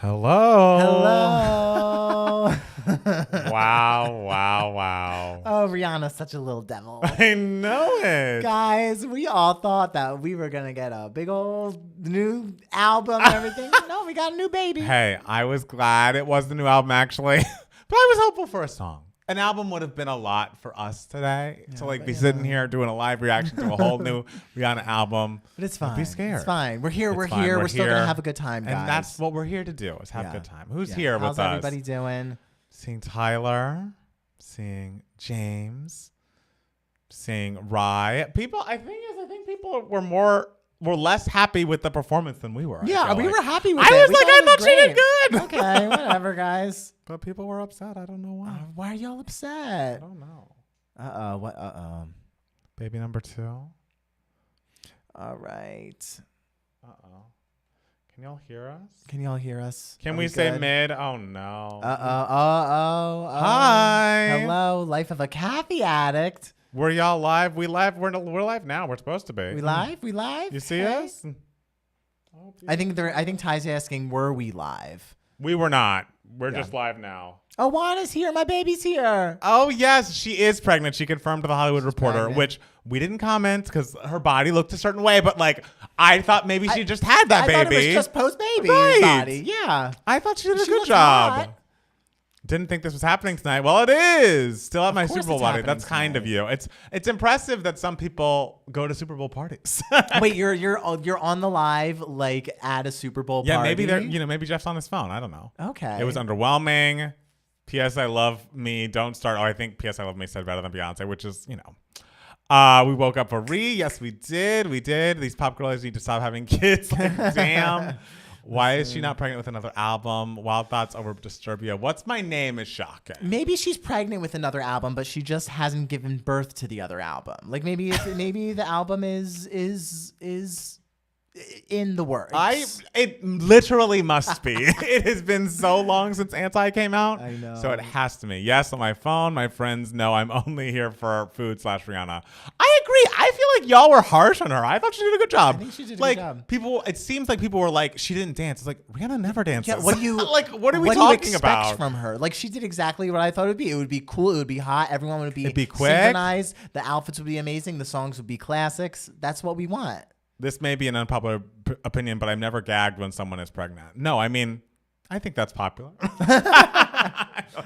Hello. Hello. Wow. Oh, Rihanna's such a little devil. I know it. Guys, we all thought that we were going to get a big old new album and everything. No, we got a new baby. Hey, I was glad it was the new album, actually. But I was hopeful for a song. An album would have been a lot for us today to be sitting here doing a live reaction to a whole new Rihanna album. But it's fine. Don't be scared. It's fine. We're here. We're still going to have a good time, guys. And that's what we're here to do, is have a good time. Who's here with us? How's everybody doing? Seeing Tyler, seeing James, seeing Rye. I think people were less happy with the performance than we were. Yeah, we were happy with it. I thought she did good. Okay, whatever, guys. But people were upset. I don't know why. Why are y'all upset? I don't know. What? Baby number 2. All right. Can y'all hear us? Can y'all hear us? Can we say mid? Oh no. Hi. Hello, life of a Kathy addict. Were y'all live? We live. We're live now. We're supposed to be. We live. You see us? I think Ty's asking, were we live? We were not. We're just live now. Oh, Juana's here. My baby's here. Oh, yes. She is pregnant. She confirmed to the Hollywood Reporter, pregnant. which we didn't comment because her body looked a certain way. But I thought maybe she just had that baby. I thought it was just post-baby body. Yeah. I thought she did a good job. Hot. Didn't think this was happening tonight. Well, it is. Still at my Super Bowl body. That's kind of you. It's impressive that some people go to Super Bowl parties. Wait, you're on the live at a Super Bowl party? Yeah, maybe maybe Jeff's on his phone. I don't know. Okay. It was underwhelming. P.S. I Love Me. Don't start. Oh, I think P.S. I Love Me said better than Beyonce, which is, we woke up for Rih. Yes, we did. These pop girls need to stop having kids. Damn. Why is she not pregnant with another album? Wild Thoughts over Disturbia. What's My Name is shocking. Maybe she's pregnant with another album, but she just hasn't given birth to the other album. Maybe the album is in the works. It literally must be. It has been so long since Anti came out. I know. So it has to be. Yes, on my phone. My friends know I'm only here for food/Rihanna. I agree. I feel like y'all were harsh on her. I thought she did a good job. I think she did a good job. It seems like people were like, she didn't dance. It's like, Rihanna never dances. Yeah, what are we talking about from her? She did exactly what I thought it would be. It would be cool. It would be hot. Everyone would be quick. Synchronized. The outfits would be amazing. The songs would be classics. That's what we want. This may be an unpopular opinion, but I'm never gagged when someone is pregnant. No, I think that's popular.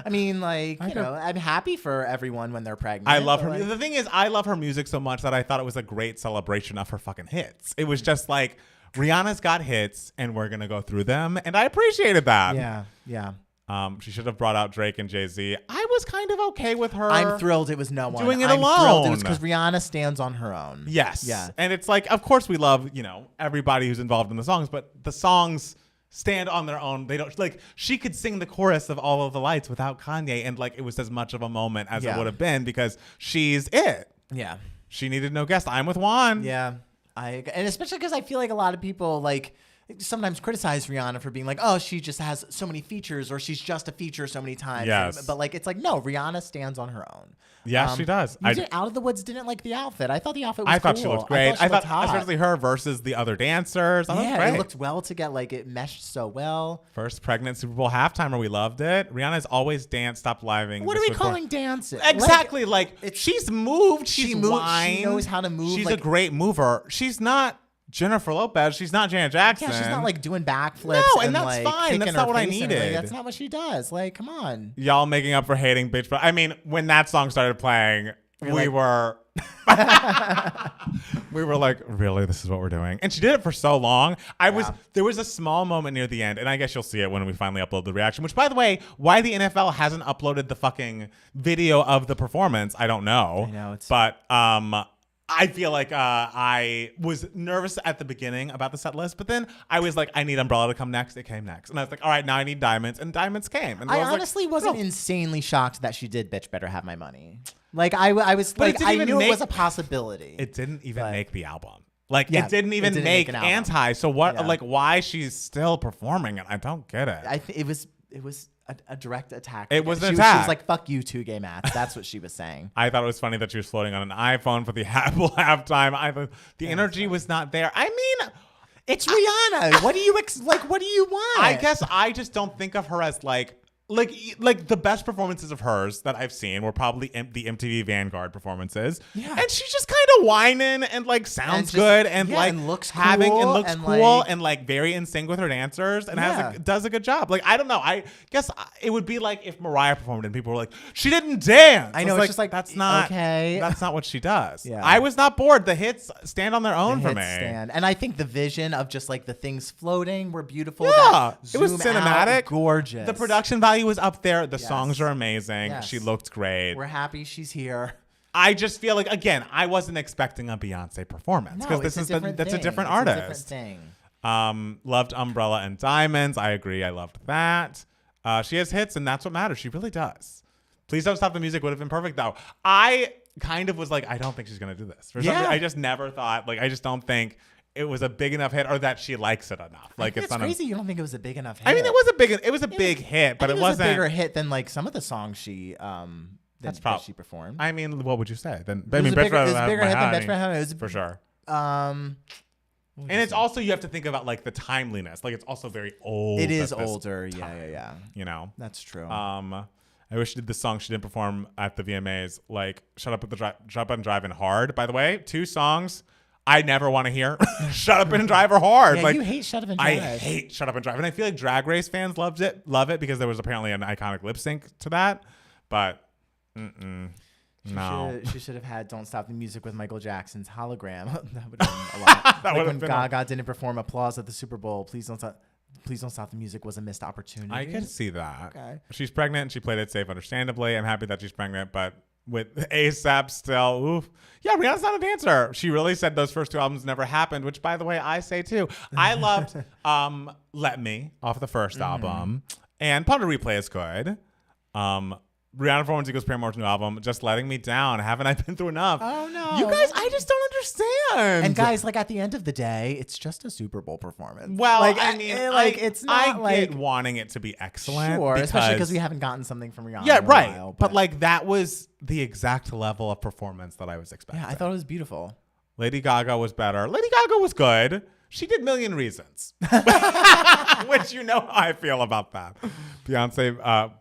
I'm happy for everyone when they're pregnant. I love her. The thing is, I love her music so much that I thought it was a great celebration of her fucking hits. It was just like, Rihanna's got hits, and we're going to go through them. And I appreciated that. Yeah. She should have brought out Drake and Jay-Z. I was kind of okay with her. I'm thrilled it was no one. Doing it I'm alone. Thrilled it was because Rihanna stands on her own. Yes. Yeah. And it's like, of course we love, everybody who's involved in the songs, but the songs stand on their own. They don't, she could sing the chorus of All of the Lights without Kanye, and it was as much of a moment as it would have been because she's it. Yeah. She needed no guest. I'm with Juan. Yeah. And especially because I feel like a lot of people sometimes criticize Rihanna for being she just has so many features, or she's just a feature so many times. Yes. But it's no, Rihanna stands on her own. Yes, she does. Out of the Woods didn't like the outfit. I thought the outfit was cool. I thought she looked great. I thought hot. Especially her versus the other dancers. Yeah, it looked well together. It meshed so well. First pregnant Super Bowl halftimer. We loved it. Rihanna's always danced, stopped living. What are we calling dancing? Exactly. She's moved. She's moved. Whined. She knows how to move. She's a great mover. She's not Jennifer Lopez. She's not Janet Jackson. Yeah, she's not doing backflips. No, and that's fine. That's not what I needed. That's not what she does. Come on. Y'all making up for hating bitch. But when that song started playing, we were like, really, this is what we're doing? And she did it for so long. There was a small moment near the end, and I guess you'll see it when we finally upload the reaction, which, by the way, why the NFL hasn't uploaded the fucking video of the performance, I don't know. I know. But I feel like I was nervous at the beginning about the set list, but then I was like, I need Umbrella to come next. It came next. And I was like, all right, now I need Diamonds. And Diamonds came. And I honestly wasn't insanely shocked that she did Bitch Better Have My Money. I was I knew it was a possibility. It didn't even make the album. It didn't even make Anti. So what? Yeah. Why she's still performing it? I don't get it. It was a direct attack. It was an attack. She was like, fuck you, 2 Gay Mats. That's what she was saying. I thought it was funny that she was floating on an iPhone for the Apple halftime. The energy was not there. It's Rihanna. What do you what do you want? I guess I just don't think of her as like the best performances of hers that I've seen were probably the MTV Vanguard performances. Yeah. And she's just kind of whining and like sounds good and like and looks cool and cool like, and like very in sync with her dancers and Yeah. does a good job. Like I don't know. I guess it would be like if Mariah performed and people were like, she didn't dance. I know, was it's just like, that's not okay. That's not what she does. Yeah. I was not bored. The hits stand on their own for hits me. stand. And I think the vision of just like the things floating were beautiful. Yeah, That it was zoom cinematic, out, gorgeous. The production value was up there. The Yes. songs are amazing. Yes. She looked great. We're happy she's here. I just feel like again, I wasn't expecting a Beyonce performance because it's that's a different It's artist. a different thing. Loved Umbrella and Diamonds. I agree. I loved that. She has hits, and that's what matters. She really does. Please Don't Stop the Music would have been perfect though. I kind of was like, I don't think she's gonna do this. For something, I just never thought. Like, I just don't think it was a big enough hit or that she likes it enough. Like it's not crazy. You don't think it was a big enough hit? I mean, it was a big hit, but I think it wasn't a bigger hit than like some of the songs she that she performed. I mean, what would you say? Then It was a bigger hit than Bitch It was for sure. And And it's also, you have to think about like the timeliness. Like it's also very old. It is older. Yeah. You know, that's true. I wish she did the song she didn't perform at the VMAs, like Shut Up and Drive and Hard. By the way, 2 songs I never want to hear. Shut Up and Drive or Hard. Yeah, like you hate Shut Up and Drive. I hate Shut Up and Drive. And I feel like Drag Race fans love it because there was apparently an iconic lip sync to that. But no. She should have had Don't Stop the Music with Michael Jackson's hologram. That would have been a lot. That like would when have been Gaga didn't perform applause at the Super Bowl. Please Don't Stop the Music was a missed opportunity. I can see that. Okay. She's pregnant and she played it safe, understandably. I'm happy that she's pregnant, but with ASAP still, oof. Yeah, Rihanna's not a dancer. She really said those first 2 albums never happened, which, by the way, I say too. I loved Let Me off the first album, and Ponder Replay is good. Rihanna performance equals Paramore's new album, Just Letting Me Down. Haven't I been through enough? Oh, no. You guys, I just don't understand. And guys, like at the end of the day, it's just a Super Bowl performance. Well, like, I mean, it's not I get wanting it to be excellent. Sure, especially because we haven't gotten something from Rihanna. Yeah, in a right. while, but like that was the exact level of performance that I was expecting. yeah, I thought it was beautiful. Lady Gaga was better. Lady Gaga was good. She did Million Reasons, which you know how I feel about that. Beyonce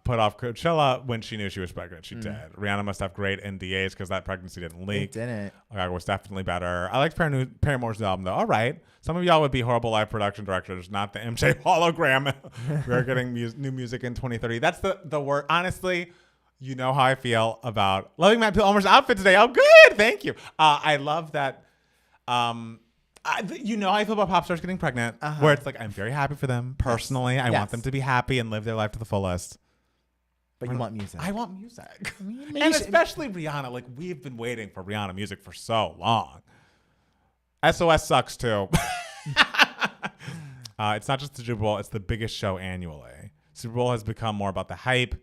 put off Coachella when she knew she was pregnant. She did. Rihanna must have great NDAs because that pregnancy didn't leak. It didn't. Gaga was definitely better. I liked Paramore's new album though. All right. Some of y'all would be horrible live production directors, not the MJ hologram. We're getting new music in 2030. That's the word. Honestly, you know how I feel about loving Matt Palmer's outfit today. Oh, good. Thank you. I love that. You know how I feel about pop stars getting pregnant, where it's like I'm very happy for them personally. I want them to be happy and live their life to the fullest. But you want music. I want music, Maybe and especially Rihanna. Like we've been waiting for Rihanna music for so long. SOS sucks too. It's not just the Super Bowl; it's the biggest show annually. Super Bowl has become more about the hype.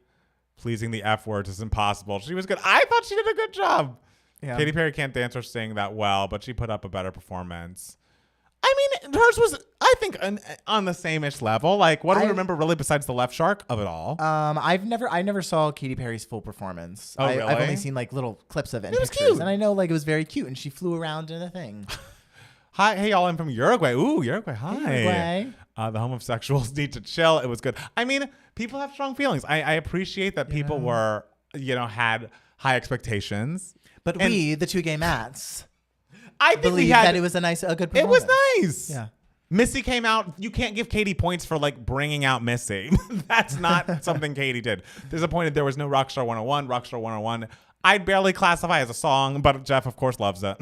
Pleasing the F words is impossible. She was good. I thought she did a good job. Yeah. Katy Perry can't dance or sing that well, but she put up a better performance. I mean, hers was, I think, on the same-ish level. Like, what do we remember really besides the left shark of it all? I never saw Katy Perry's full performance. Oh, really? I've only seen like little clips of it. It was pictures, cute. and I know like it was very cute, and she flew around in a thing. Hi, hey, y'all, I'm from Uruguay. Ooh, Uruguay, hi. Uruguay. The homosexuals need to chill. It was good. I mean, people have strong feelings. I appreciate that people were, had high expectations. But we, the 2 gay mats, I think believe that it was a good performance. It was nice. Yeah. Missy came out. You can't give Katie points for like bringing out Missy. That's not something Katie did. Disappointed there was no Rockstar 101. Rockstar 101, I'd barely classify as a song, but Jeff, of course, loves it.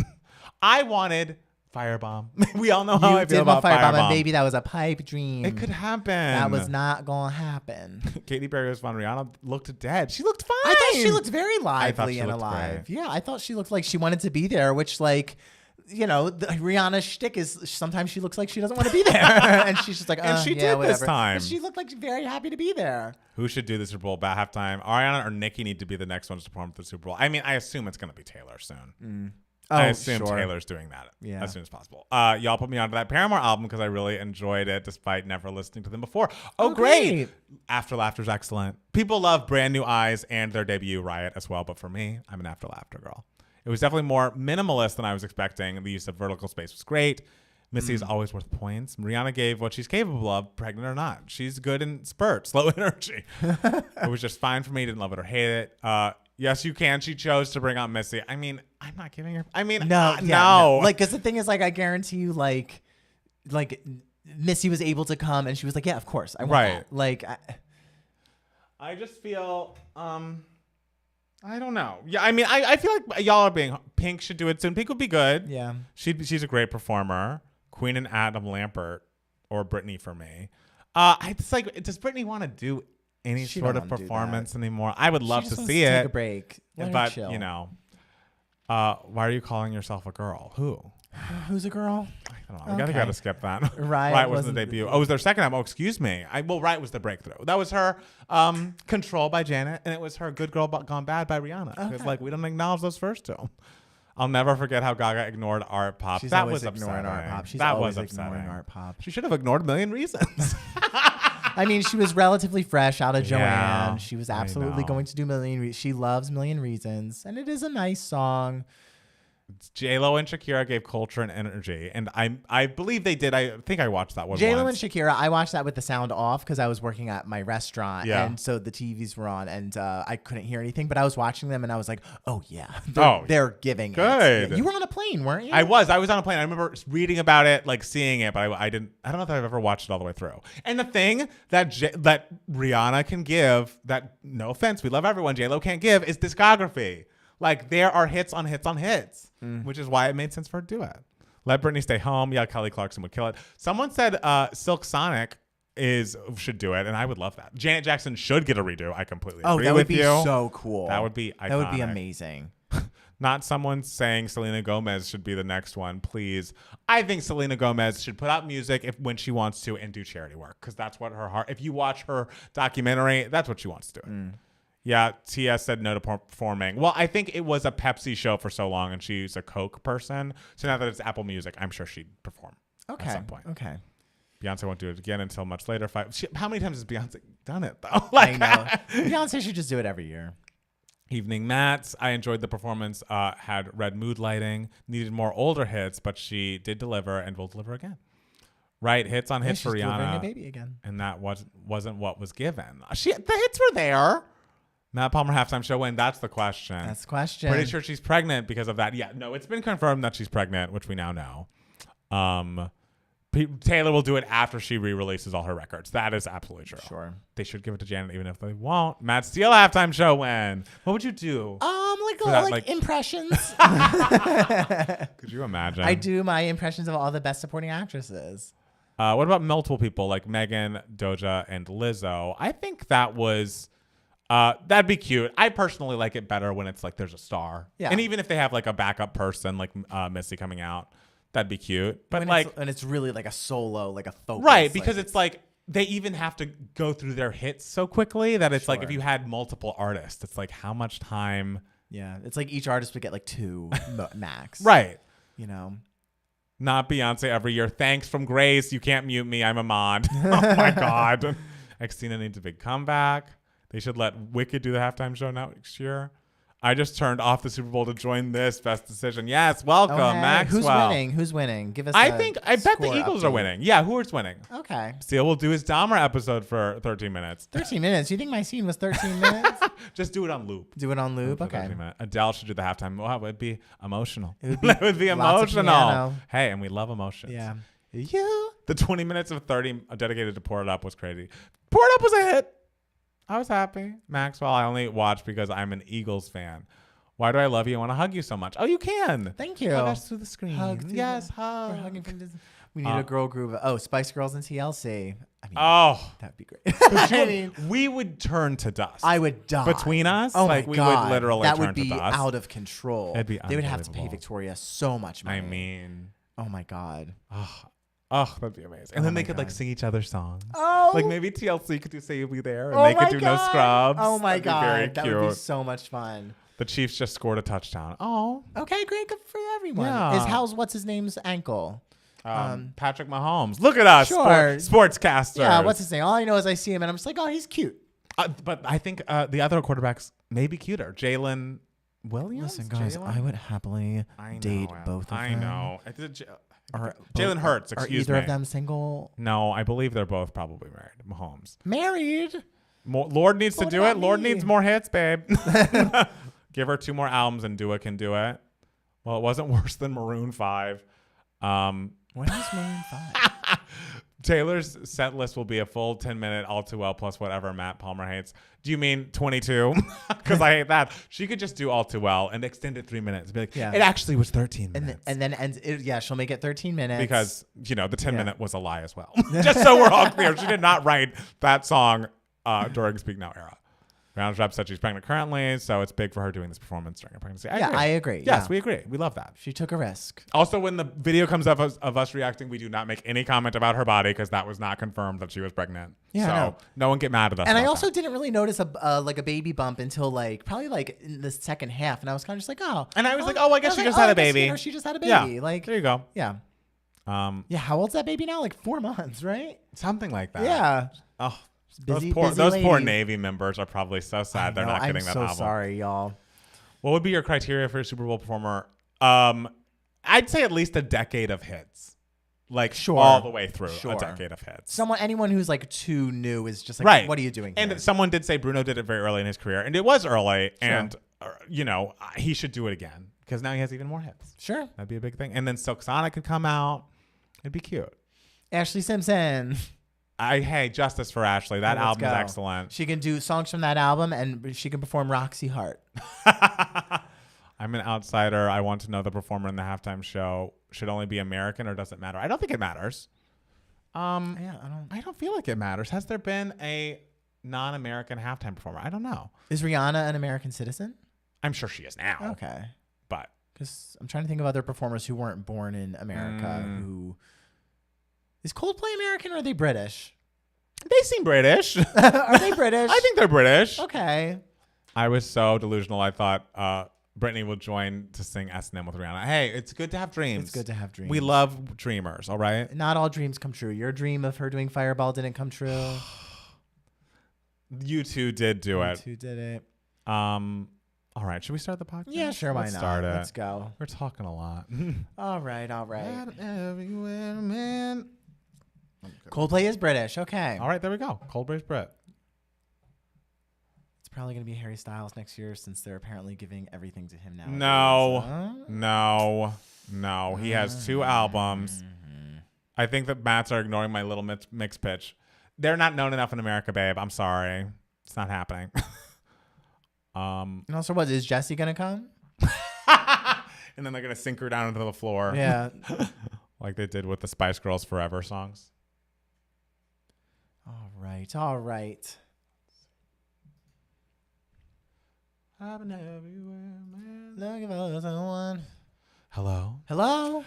I wanted Firebomb. We all know how I feel about Firebomb. And baby, that was a pipe dream. It could happen. That was not going to happen. Katy Perry was fun. Rihanna looked dead. She looked fine. I thought she looked very lively and looked alive. great. Yeah, I thought she looked like she wanted to be there, which like, Rihanna's shtick is sometimes she looks like she doesn't want to be there. And she's just like, and she yeah, did whatever. this time. But she looked like very happy to be there. Who should do the Super Bowl at halftime? Ariana or Nicki need to be the next ones to perform at the Super Bowl. I mean, I assume it's going to be Taylor soon. I assume Taylor's doing that as soon as possible. Y'all put me onto that Paramore album because I really enjoyed it despite never listening to them before. Oh, great. After Laughter's excellent. People love Brand New Eyes and their debut Riot as well, but for me, I'm an After Laughter girl. It was definitely more minimalist than I was expecting. The use of vertical space was great. Missy's always worth points. Rihanna gave what she's capable of, pregnant or not. She's good in spurts, low energy. It was just fine for me. Didn't love it or hate it. Yes, you can. She chose to bring out Missy. I mean, I'm not giving her. I mean, no. Like, because the thing is, like, I guarantee you, like Missy was able to come, and she was like, yeah, of course, I want that. Like, I just feel, I don't know. Yeah, I mean, I feel like y'all are being. Pink should do it soon. Pink would be good. Yeah, she's a great performer. Queen and Adam Lambert or Britney for me. It's like, does Britney want to do any sort of performance anymore? I would love to see it. Take a break, but you know, why are you calling yourself a girl? Who's a girl? I don't know. We gotta skip that. Riot was the debut. It was their second album. Oh, excuse me. Riot was the breakthrough. That was her Control by Janet, and it was her Good Girl Gone Bad by Rihanna. It's like, we don't acknowledge those first two. I'll never forget how Gaga ignored art pop. She's that always was ignoring upsetting. art pop. She's that always was ignoring upsetting. art pop. She should have ignored A Million Reasons. I mean, she was relatively fresh out of Joanne. Yeah, She was absolutely going to do Million Reasons. She loves Million Reasons, and it is a nice song. J-Lo and Shakira gave culture and energy, and I believe they did. I think I watched that one. J-Lo once. and Shakira, I watched that with the sound off because I was working at my restaurant, Yeah. and so the TVs were on, and I couldn't hear anything, but I was watching them, and I was like, oh yeah, they're giving good. It. You were on a plane, weren't you? I was on a plane. I remember reading about it, like seeing it, but I don't know if I've ever watched it all the way through. And the thing that that Rihanna can give, that, no offense, we love everyone, J-Lo can't give, is discography. Like, there are hits on hits on hits, which is why it made sense for her to do it. Let Britney stay home. Yeah, Kelly Clarkson would kill it. Someone said Silk Sonic should do it, and I would love that. Janet Jackson should get a redo. I completely agree with you. that would be so cool. That would be iconic. That would be amazing. Not someone saying Selena Gomez should be the next one, please. I think Selena Gomez should put out music when she wants to and do charity work, because that's what her heart. If you watch her documentary, that's what she wants to do. Yeah, TS said no to performing. Well, I think it was a Pepsi show for so long, and she's a Coke person. So now that it's Apple Music, I'm sure she'd perform at some point. Okay. Beyonce won't do it again until much later. How many times has Beyonce done it, though? I know. Beyonce should just do it every year. Evening Mats. I enjoyed the performance. Had red mood lighting. Needed more older hits, but she did deliver and will deliver again. Right, hits on hits for Rihanna. A baby again. And that wasn't what was given. The hits were there. Matt Palmer halftime show win. That's the question. That's the question. Pretty sure she's pregnant because of that. Yeah, no, it's been confirmed that she's pregnant, which we now know. Taylor will do it after she re-releases all her records. That is absolutely true. Sure. They should give it to Janet even if they won't. Matt Steele halftime show win. What would you do? Like impressions. Could you imagine? I do my impressions of all the best supporting actresses. What about multiple people like Megan, Doja, and Lizzo? I think that was... that'd be cute. I personally like it better when it's like there's a star. Yeah. And even if they have like a backup person like Missy coming out, that'd be cute. But it's really like a solo, like a focus. Right, because it's like they even have to go through their hits so quickly that it's like if you had multiple artists, it's like how much time. Yeah, it's like each artist would get like 2 max. Right. You know. Not Beyonce every year. Thanks from Grace. You can't mute me. I'm a mod. Oh my God. Xtina needs a big comeback. They should let Wicked do the halftime show next year. I just turned off the Super Bowl to join this best decision. Yes, welcome, Maxwell. Who's winning? Give us. I bet the Eagles are winning. Yeah, who is winning? Okay. Steele will do his Dahmer episode for 13 minutes. 13 minutes? You think my scene was 13 minutes? Just do it on loop. Do it on loop. Okay. Adele should do the halftime. Wow, it would be emotional. It would be emotional. Hey, and we love emotions. Yeah. The 20 minutes of 30 dedicated to Pour It Up was crazy. Pour It Up was a hit. I was happy. Maxwell, I only watched because I'm an Eagles fan. Why do I love you? I want to hug you so much. Oh, you can. Thank you. Hug us through the screen. Hug. Yes, hug. We're hugging from Disney. We need a girl group. Oh, Spice Girls and TLC. I mean, that'd be great. We would turn to dust. I would die. Between us? Oh like, my we God. would literally that turn would be to dust. out of control. It'd be They would have to pay unbelievable. Victoria so much money. I mean. Oh my God. Oh, that'd be amazing. And then they could like sing each other's songs. Oh. Like maybe TLC could do Say You'll Be There. And they could do No Scrubs. Oh my That'd God. Be very that cute. would be so much fun. The Chiefs just scored a touchdown. Oh. Okay, great. Good for everyone. Yeah. What's his name's ankle? Patrick Mahomes. Look at us. Sure. Sportscasters. Yeah, what's his name? All I know is I see him and I'm just like, oh, he's cute. But I think the other quarterbacks may be cuter. Jalen Williams? Listen, guys, I would happily date both of them. I know. Jalen Hurts, Are excuse either me. of them single? No, I believe they're both probably married. Mahomes. Married? Lord needs to What do about it. Lord me? needs more hits, babe. Give her 2 more albums and Dua can do it. Well, it wasn't worse than Maroon 5. When is Maroon 5? Taylor's set list will be a full 10-minute All Too Well plus whatever Matt Palmer hates. Do you mean 22? Because I hate that. She could just do All Too Well and extend it 3 minutes. Be like, Yeah. it actually was 13 minutes. And then ends. She'll make it 13 minutes. Because, the 10-minute was a lie as well. Just so we're all clear. She did not write that song during Speak Now era. Rihanna's rep said she's pregnant currently, so it's big for her doing this performance during her pregnancy. I agree. Yes, we agree. We love that. She took a risk. Also, when the video comes up of us reacting, we do not make any comment about her body because that was not confirmed that she was pregnant. Yeah, so no one get mad at us. And I about also that. didn't really notice a baby bump until probably in the second half, and I was kind of just like, oh. And I was like, oh, I guess she just had a baby. She just had a baby. Yeah, there you go. Yeah. Yeah. How old's that baby now? 4 months, right? Something like that. Yeah. Oh, Busy those poor lady. Navy members are probably so sad they're not getting that album. I'm so sorry, y'all. What would be your criteria for a Super Bowl performer? I'd say at least a decade of hits. Sure. All the way through a decade of hits. Anyone who's too new is just right. What are you doing here? And someone did say Bruno did it very early in his career, and it was early, and he should do it again because now he has even more hits. Sure. That'd be a big thing. And then Silk Sonic could come out. It'd be cute. Ashley Simpson. Hey, justice for Ashley. That album is excellent. She can do songs from that album, and she can perform Roxy Hart. I'm an outsider. I want to know the performer in the halftime show should only be American, or does it matter? I don't think it matters. I don't feel like it matters. Has there been a non-American halftime performer? I don't know. Is Rihanna an American citizen? I'm sure she is now. Okay. But because I'm trying to think of other performers who weren't born in America who... Is Coldplay American or are they British? They seem British. Are they British? I think they're British. Okay. I was so delusional. I thought Brittany will join to sing S&M with Rihanna. Hey, it's good to have dreams. It's good to have dreams. We love dreamers, all right? Not all dreams come true. Your dream of her doing Fireball didn't come true. You two did do it. You two did it. All right, should we start the podcast? Yeah, sure. Why not? Start it. Let's go. We're talking a lot. All right. Everywhere, man. Coldplay is British. Okay. All right, there we go. Coldplay's Brit. It's probably going to be Harry Styles next year since they're apparently giving everything to him now. No. He has 2 albums. I think that Matts are ignoring my little mixed pitch. They're not known enough in America, babe. I'm sorry. It's not happening. And also, what is Jessie going to come? And then they're going to sink her down into the floor. Yeah. Like they did with the Spice Girls Forever songs. All right. I've been everywhere, man. Looking for someone. Hello?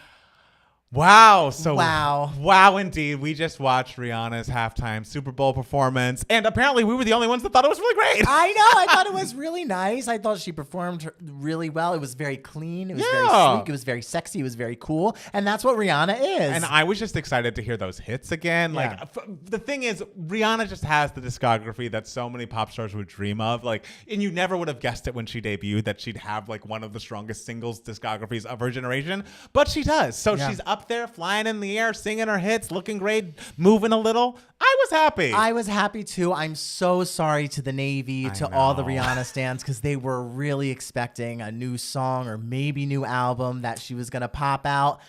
Wow. Wow. Wow, indeed. We just watched Rihanna's halftime Super Bowl performance, and apparently we were the only ones that thought it was really great. I know. I thought it was really nice. I thought she performed really well. It was very clean. It was very sleek. It was very sexy. It was very cool. And that's what Rihanna is. And I was just excited to hear those hits again. Yeah. The thing is, Rihanna just has the discography that so many pop stars would dream of. And you never would have guessed it when she debuted that she'd have one of the strongest singles discographies of her generation. But she does. So she's up there flying in the air, singing her hits, looking great, moving a little. I was happy. I was happy too. I'm so sorry to the Navy, to all the Rihanna stans, because they were really expecting a new song or maybe new album that she was going to pop out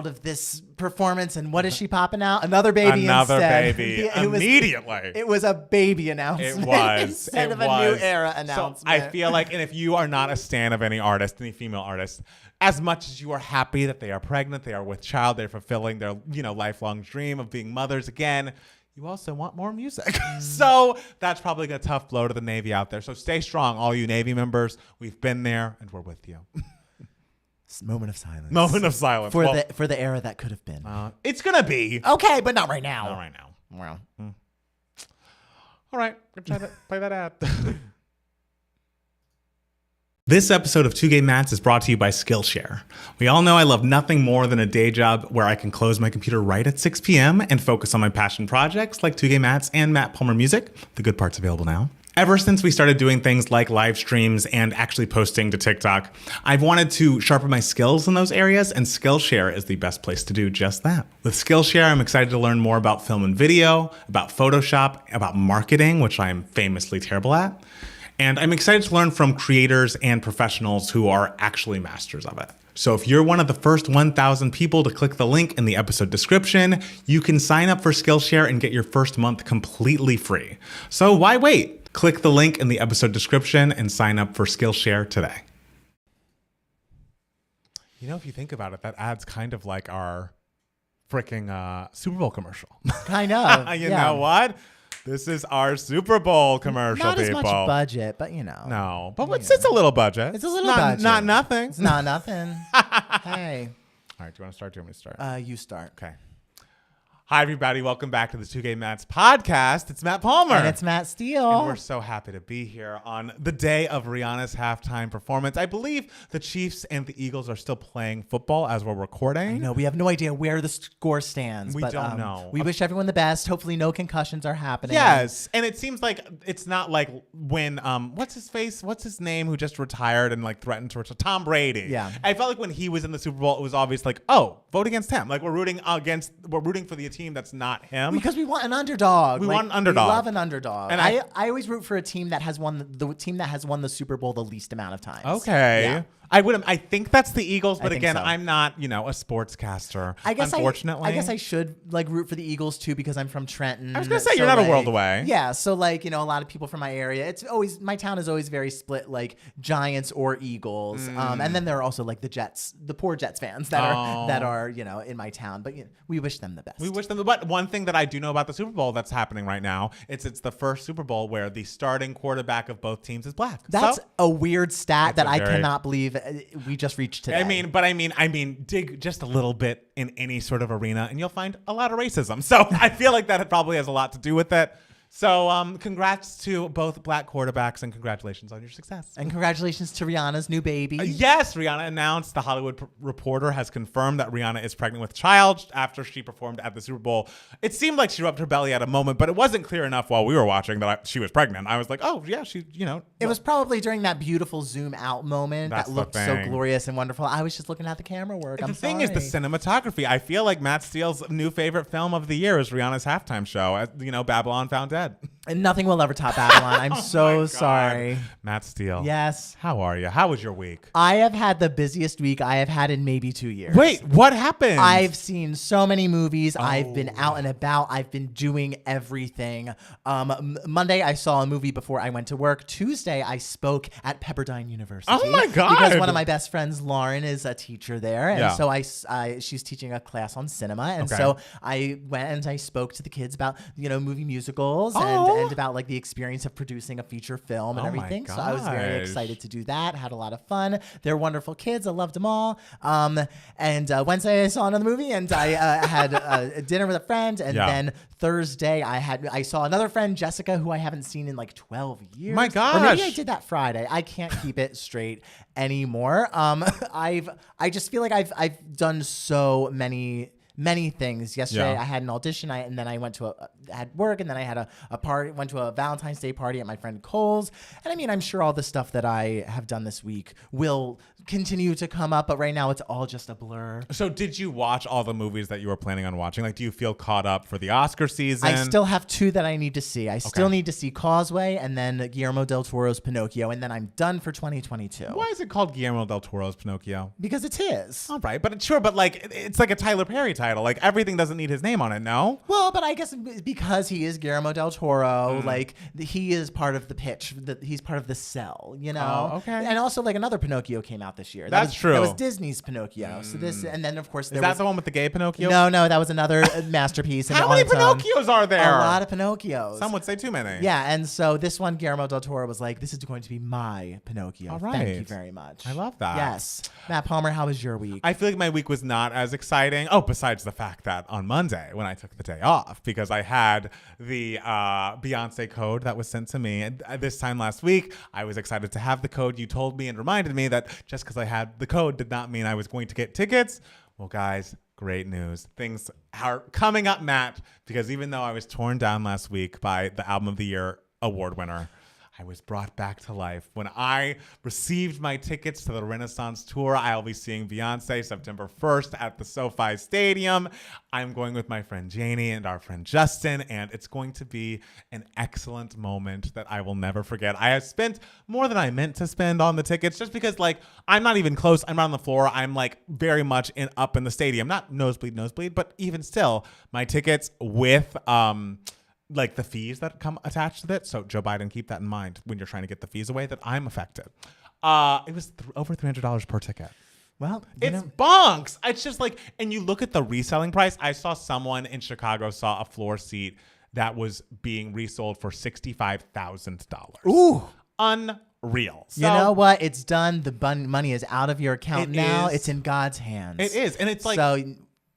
of this performance. And what is she popping out? Another baby instead. Baby. Immediately. It was a baby announcement. It was. Instead of a new era announcement. So I feel like, and if you are not a stan of any artist, any female artist, as much as you are happy that they are pregnant, they are with child, they're fulfilling their, lifelong dream of being mothers again, you also want more music. So that's probably a tough blow to the Navy out there. So stay strong, all you Navy members. We've been there and we're with you. Moment of silence. Moment of silence. For the era that could have been. It's going to be. Okay, but not right now. Not right now. Well. All right. Try to play that ad. This episode of 2 Gay Mats is brought to you by Skillshare. We all know I love nothing more than a day job where I can close my computer right at 6 p.m. and focus on my passion projects like 2 Gay Mats and Matt Palmer Music. The good part's available now. Ever since we started doing things like live streams and actually posting to TikTok, I've wanted to sharpen my skills in those areas, and Skillshare is the best place to do just that. With Skillshare, I'm excited to learn more about film and video, about Photoshop, about marketing, which I'm famously terrible at. And I'm excited to learn from creators and professionals who are actually masters of it. So if you're one of the first 1,000 people to click the link in the episode description, you can sign up for Skillshare and get your first month completely free. So why wait? Click the link in the episode description and sign up for Skillshare today. You know, if you think about it, that ad's kind of like our freaking Super Bowl commercial. Kind of. You know what? This is our Super Bowl commercial, Not people. as much budget, but you know. No, but it's a little budget. It's a little budget. Not nothing. It's not nothing. Hey. All right, do you want to start? Do you want me to start? You start. Okay. Hi, everybody. Welcome back to the 2K Mats podcast. It's Matt Palmer. And it's Matt Steele. And we're so happy to be here on the day of Rihanna's halftime performance. I believe the Chiefs and the Eagles are still playing football as we're recording. No, we have no idea where the score stands. We don't know. We wish everyone the best. Hopefully no concussions are happening. Yes. And it seems like it's not like when, what's his name who just retired and like threatened to retire? Tom Brady. Yeah. I felt like when he was in the Super Bowl, it was obvious like, oh, vote against him. Like we're rooting for the team that's not him. Because we want an underdog. We want an underdog. We love an underdog. And I always root for a team that has won the team that has won the Super Bowl the least amount of times. Okay. Yeah. I think that's the Eagles, but think again, so. I'm not, a sportscaster. I guess unfortunately. I guess I should like root for the Eagles too because I'm from Trenton. I was gonna say you're not a world away. Yeah, so like a lot of people from my area. It's always my town is always very split, like Giants or Eagles. And then there are also like the Jets, the poor Jets fans that are in my town. But we wish them the best. We wish them. But one thing that I do know about the Super Bowl that's happening right now, it's the first Super Bowl where the starting quarterback of both teams is black. That's a weird stat that I very- cannot believe we just reached today. I mean, dig just a little bit in any sort of arena, and you'll find a lot of racism. So I feel like that probably has a lot to do with it. So congrats to both black quarterbacks, and congratulations on your success. And congratulations to Rihanna's new baby. Yes, Rihanna announced. The Hollywood Reporter has confirmed that Rihanna is pregnant with child after she performed at the Super Bowl. It seemed like she rubbed her belly at a moment, but it wasn't clear enough while we were watching that she was pregnant. I was like, oh, yeah, It was probably during that beautiful zoom out moment That's that the looked so thing. glorious and wonderful. I was just looking at the camera work. The thing is the cinematography. I feel like Matt Steele's new favorite film of the year is Rihanna's halftime show. Babylon Found Dead. And nothing will ever top Babylon. I'm so sorry. Matt Steele. Yes. How are you? How was your week? I have had the busiest week I have had in maybe 2 years. Wait, what happened? I've seen so many movies. I've been out and about. I've been doing everything. Monday, I saw a movie before I went to work. Tuesday, I spoke at Pepperdine University. Oh my God. Because one of my best friends, Lauren, is a teacher there. And Yeah. so she's teaching a class on cinema. And so I went and I spoke to the kids about, movie musicals and about like the experience of producing a feature film and Oh my everything. So I was very gosh. excited to do that. Had a lot of fun. They're wonderful kids. I loved them all. And Wednesday I saw another movie and I had a dinner with a friend. And then Thursday I saw another friend, Jessica, who I haven't seen in like 12 years. My gosh. Or maybe I did that Friday. I can't keep it straight anymore. I just feel like I've done so many things. Yesterday I had an audition and then I went to had work and then I had a party, went to a Valentine's Day party at my friend Cole's. And I mean, I'm sure all the stuff that I have done this week will continue to come up, but right now it's all just a blur. So did you watch all the movies that you were planning on watching? Like, do you feel caught up for the Oscar season? I still have 2 that I need to see. I still need to see Causeway and then Guillermo del Toro's Pinocchio, and then I'm done for 2022. Why is it called Guillermo del Toro's Pinocchio? Because it's his. All right, but like it's like a Tyler Perry title. Like everything doesn't need his name on it, no? Well, but I guess because he is Guillermo del Toro, like he is part of the pitch. He's part of the sell, Oh, okay. And also, like another Pinocchio came out this year. That's true. That was Disney's Pinocchio. So this, and then of course Is that the one with the gay Pinocchio? No, that was another masterpiece. How many Pinocchios are there? A lot of Pinocchios. Some would say too many. Yeah, and so this one, Guillermo del Toro was like, "This is going to be my Pinocchio." All right. Thank you very much. I love that. Yes, Matt Palmer, how was your week? I feel like my week was not as exciting. Oh, besides the fact that on Monday when I took the day off because I had the Beyonce code that was sent to me. And this time last week, I was excited to have the code. You told me and reminded me that just because I had the code did not mean I was going to get tickets. Well, guys, great news. Things are coming up, Matt, because even though I was torn down last week by the Album of the Year award winner, I was brought back to life. When I received my tickets to the Renaissance tour, I'll be seeing Beyonce September 1st at the SoFi Stadium. I'm going with my friend Janie and our friend Justin, and it's going to be an excellent moment that I will never forget. I have spent more than I meant to spend on the tickets just because, like, I'm not even close. I'm not on the floor. I'm, like, very much up in the stadium. Not nosebleed, but even still, my tickets with like the fees that come attached to it. So Joe Biden, keep that in mind when you're trying to get the fees away that I'm affected. It was over $300 per ticket. Well, it's bonks. It's just like, and you look at the reselling price. I saw someone in Chicago saw a floor seat that was being resold for $65,000. Ooh. Unreal. So, you know what? It's done. The money is out of your account now. It's in God's hands. It is. And it's like, so,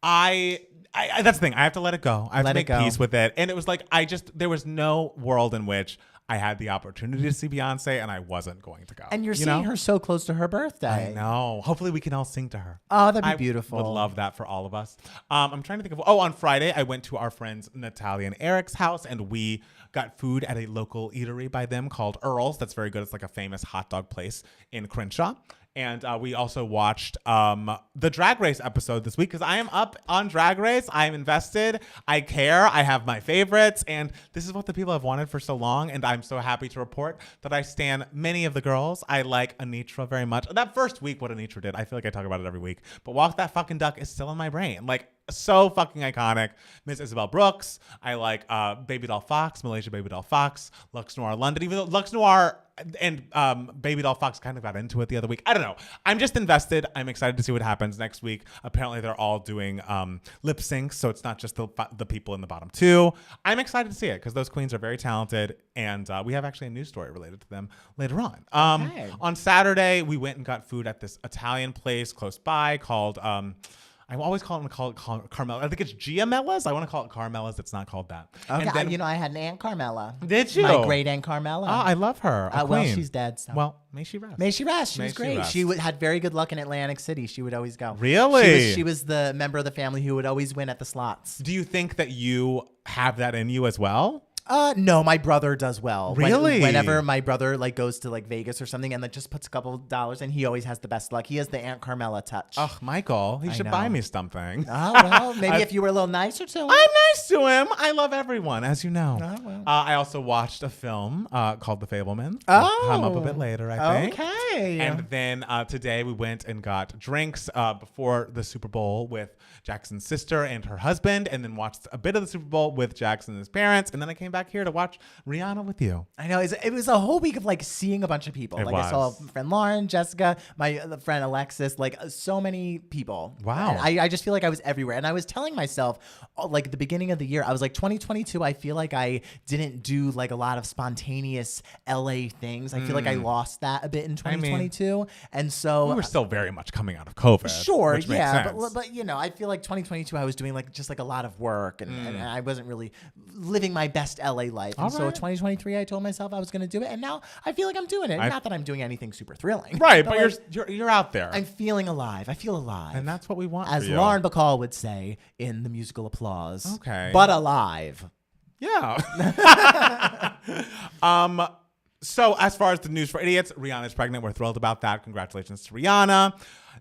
I that's the thing. I have to let it go. I have to make peace with it. And it was like, there was no world in which I had the opportunity to see Beyonce and I wasn't going to go. And you're seeing her so close to her birthday. I know. Hopefully we can all sing to her. Oh, that'd be beautiful. I would love that for all of us. I'm trying to think of, on Friday, I went to our friends Natalia and Eric's house and we got food at a local eatery by them called Earl's. That's very good. It's like a famous hot dog place in Crenshaw. And we also watched the Drag Race episode this week because I am up on Drag Race. I am invested. I care. I have my favorites. And this is what the people have wanted for so long. And I'm so happy to report that I stan many of the girls. I like Anitra very much. That first week, what Anitra did, I feel like I talk about it every week. But Walk That Fucking Duck is still in my brain. Like, so fucking iconic. Miss Isabel Brooks. I like Baby Doll Fox, Malaysia Baby Doll Fox, Lux Noir London. Even though Lux Noir and Baby Doll Fox kind of got into it the other week. I don't know. I'm just invested. I'm excited to see what happens next week. Apparently, they're all doing lip syncs, so it's not just the people in the bottom two. I'm excited to see it because those queens are very talented, and we have actually a news story related to them later on. On Saturday, we went and got food at this Italian place close by called I always call it Carmela. I think it's Giamella's. I want to call it Carmela's. It's not called that. Okay, then, I had an Aunt Carmela. Did you? My great Aunt Carmela. Oh, I love her. Well, she's dead. So. Well, may she rest. May she rest. She was great. She had very good luck in Atlantic City. She would always go. Really? She was the member of the family who would always win at the slots. Do you think that you have that in you as well? No, my brother does well. Really? Whenever my brother goes to Vegas or something and just puts a couple of dollars in, he always has the best luck. He has the Aunt Carmela touch. Oh, Michael, he should buy me something. Oh, well, maybe if you were a little nicer to him. I'm nice to him. I love everyone, as you know. Oh, well. I also watched a film called The Fabelmans. Oh. Come up a bit later, I think. Okay. And then today we went and got drinks before the Super Bowl with Jackson's sister and her husband, and then watched a bit of the Super Bowl with Jackson and his parents, and then I came back here to watch Rihanna with you. I know. It was a whole week of seeing a bunch of people. I saw friend Lauren, Jessica, my friend Alexis, so many people. Wow. And I just feel like I was everywhere. And I was telling myself, at the beginning of the year, I was like, 2022, I feel like I didn't do a lot of spontaneous LA things. I feel like I lost that a bit in 2022. And so we were still very much coming out of COVID. Sure. Which makes sense. But I feel like 2022, I was doing just a lot of work and I wasn't really living my best LA life. And so 2023, I told myself I was going to do it, and now I feel like I'm doing it. Not that I'm doing anything super thrilling, right? But you're out there. I'm feeling alive. I feel alive, and that's what we want. As Lauren Bacall would say in the musical Applause. Okay, but alive. Yeah. So as far as the news for idiots, Rihanna's pregnant. We're thrilled about that. Congratulations to Rihanna.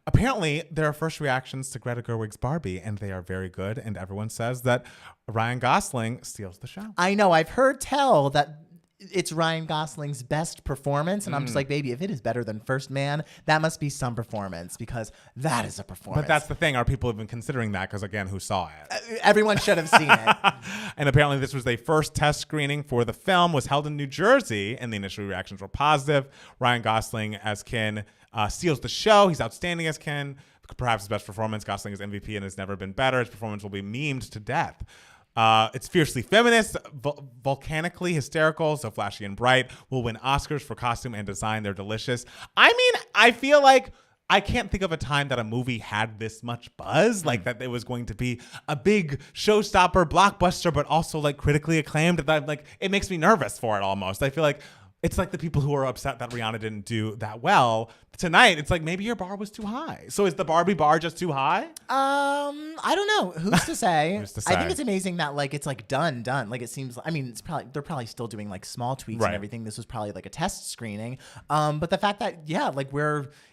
Apparently, there are first reactions to Greta Gerwig's Barbie, and they are very good. And everyone says that Ryan Gosling steals the show. I know. I've heard tell that it's Ryan Gosling's best performance. And I'm just like, baby, if it is better than First Man, that must be some performance, because that is a performance. But that's the thing. Are people even considering that? Because, again, who saw it? Everyone should have seen it. And apparently this was the first test screening for the film, was held in New Jersey, and the initial reactions were positive. Ryan Gosling as Ken steals the show. He's outstanding as Ken. Perhaps his best performance. Gosling is MVP and has never been better. His performance will be memed to death. It's fiercely feminist, volcanically hysterical, so flashy and bright. Will win Oscars for costume and design. They're delicious. I mean, I feel like I can't think of a time that a movie had this much buzz, that it was going to be a big showstopper, blockbuster, but also critically acclaimed. That it makes me nervous for it almost. I feel like It's like the people who are upset that Rihanna didn't do that well tonight. It's like maybe your bar was too high. So is the Barbie bar just too high? I don't know. Who's to say? Who's to say? I think it's amazing that like it's like done. Like it seems. I mean, they're probably still doing like small tweaks and everything. This was probably like a test screening. But the fact that like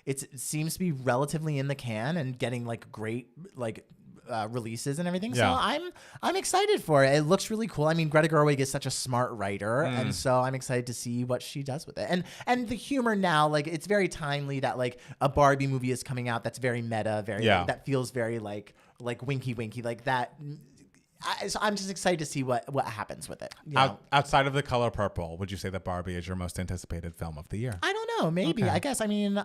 it seems to be relatively in the can and getting like great like. Releases and everything. So I'm excited for it. It looks really cool. I mean, Greta Gerwig is such a smart writer, and so I'm excited to see what she does with it. And the humor now, like it's very timely that like a Barbie movie is coming out that's very meta, like, that feels very like winky like that. So I'm just excited to see what happens with it. Outside of The Color Purple, would you say that Barbie is your most anticipated film of the year? I don't know. Maybe. Okay. I guess. I mean,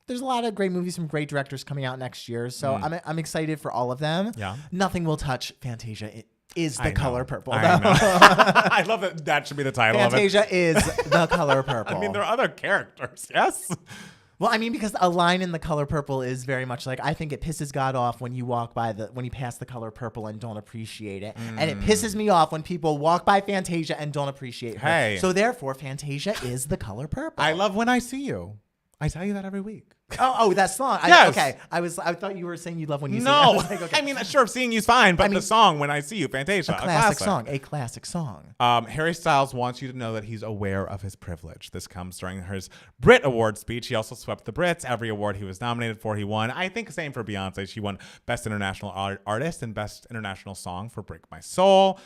there's a lot of great movies from great directors coming out next year, so I'm excited for all of them. Yeah. Nothing will touch Fantasia. It is The Color Purple. I love that. That should be the title Fantasia of it. is The Color Purple. I mean, there are other characters, yes? Well, I mean, because a line in The Color Purple is very much like, I think it pisses God off when you when you pass The Color Purple and don't appreciate it. And it pisses me off when people walk by Fantasia and don't appreciate her. Hey. So therefore, Fantasia is The Color Purple. I love When I See You. I tell you that every week. Oh, that song. Yes. Okay. I thought you were saying you love When You See. No. Like, okay. I mean, sure, Seeing You's fine, but the song When I See You, Fantasia, a classic song. Harry Styles wants you to know that he's aware of his privilege. This comes during his Brit Award speech. He also swept the Brits. Every award he was nominated for, he won. I think same for Beyonce. She won Best International Artist and Best International Song for Break My Soul.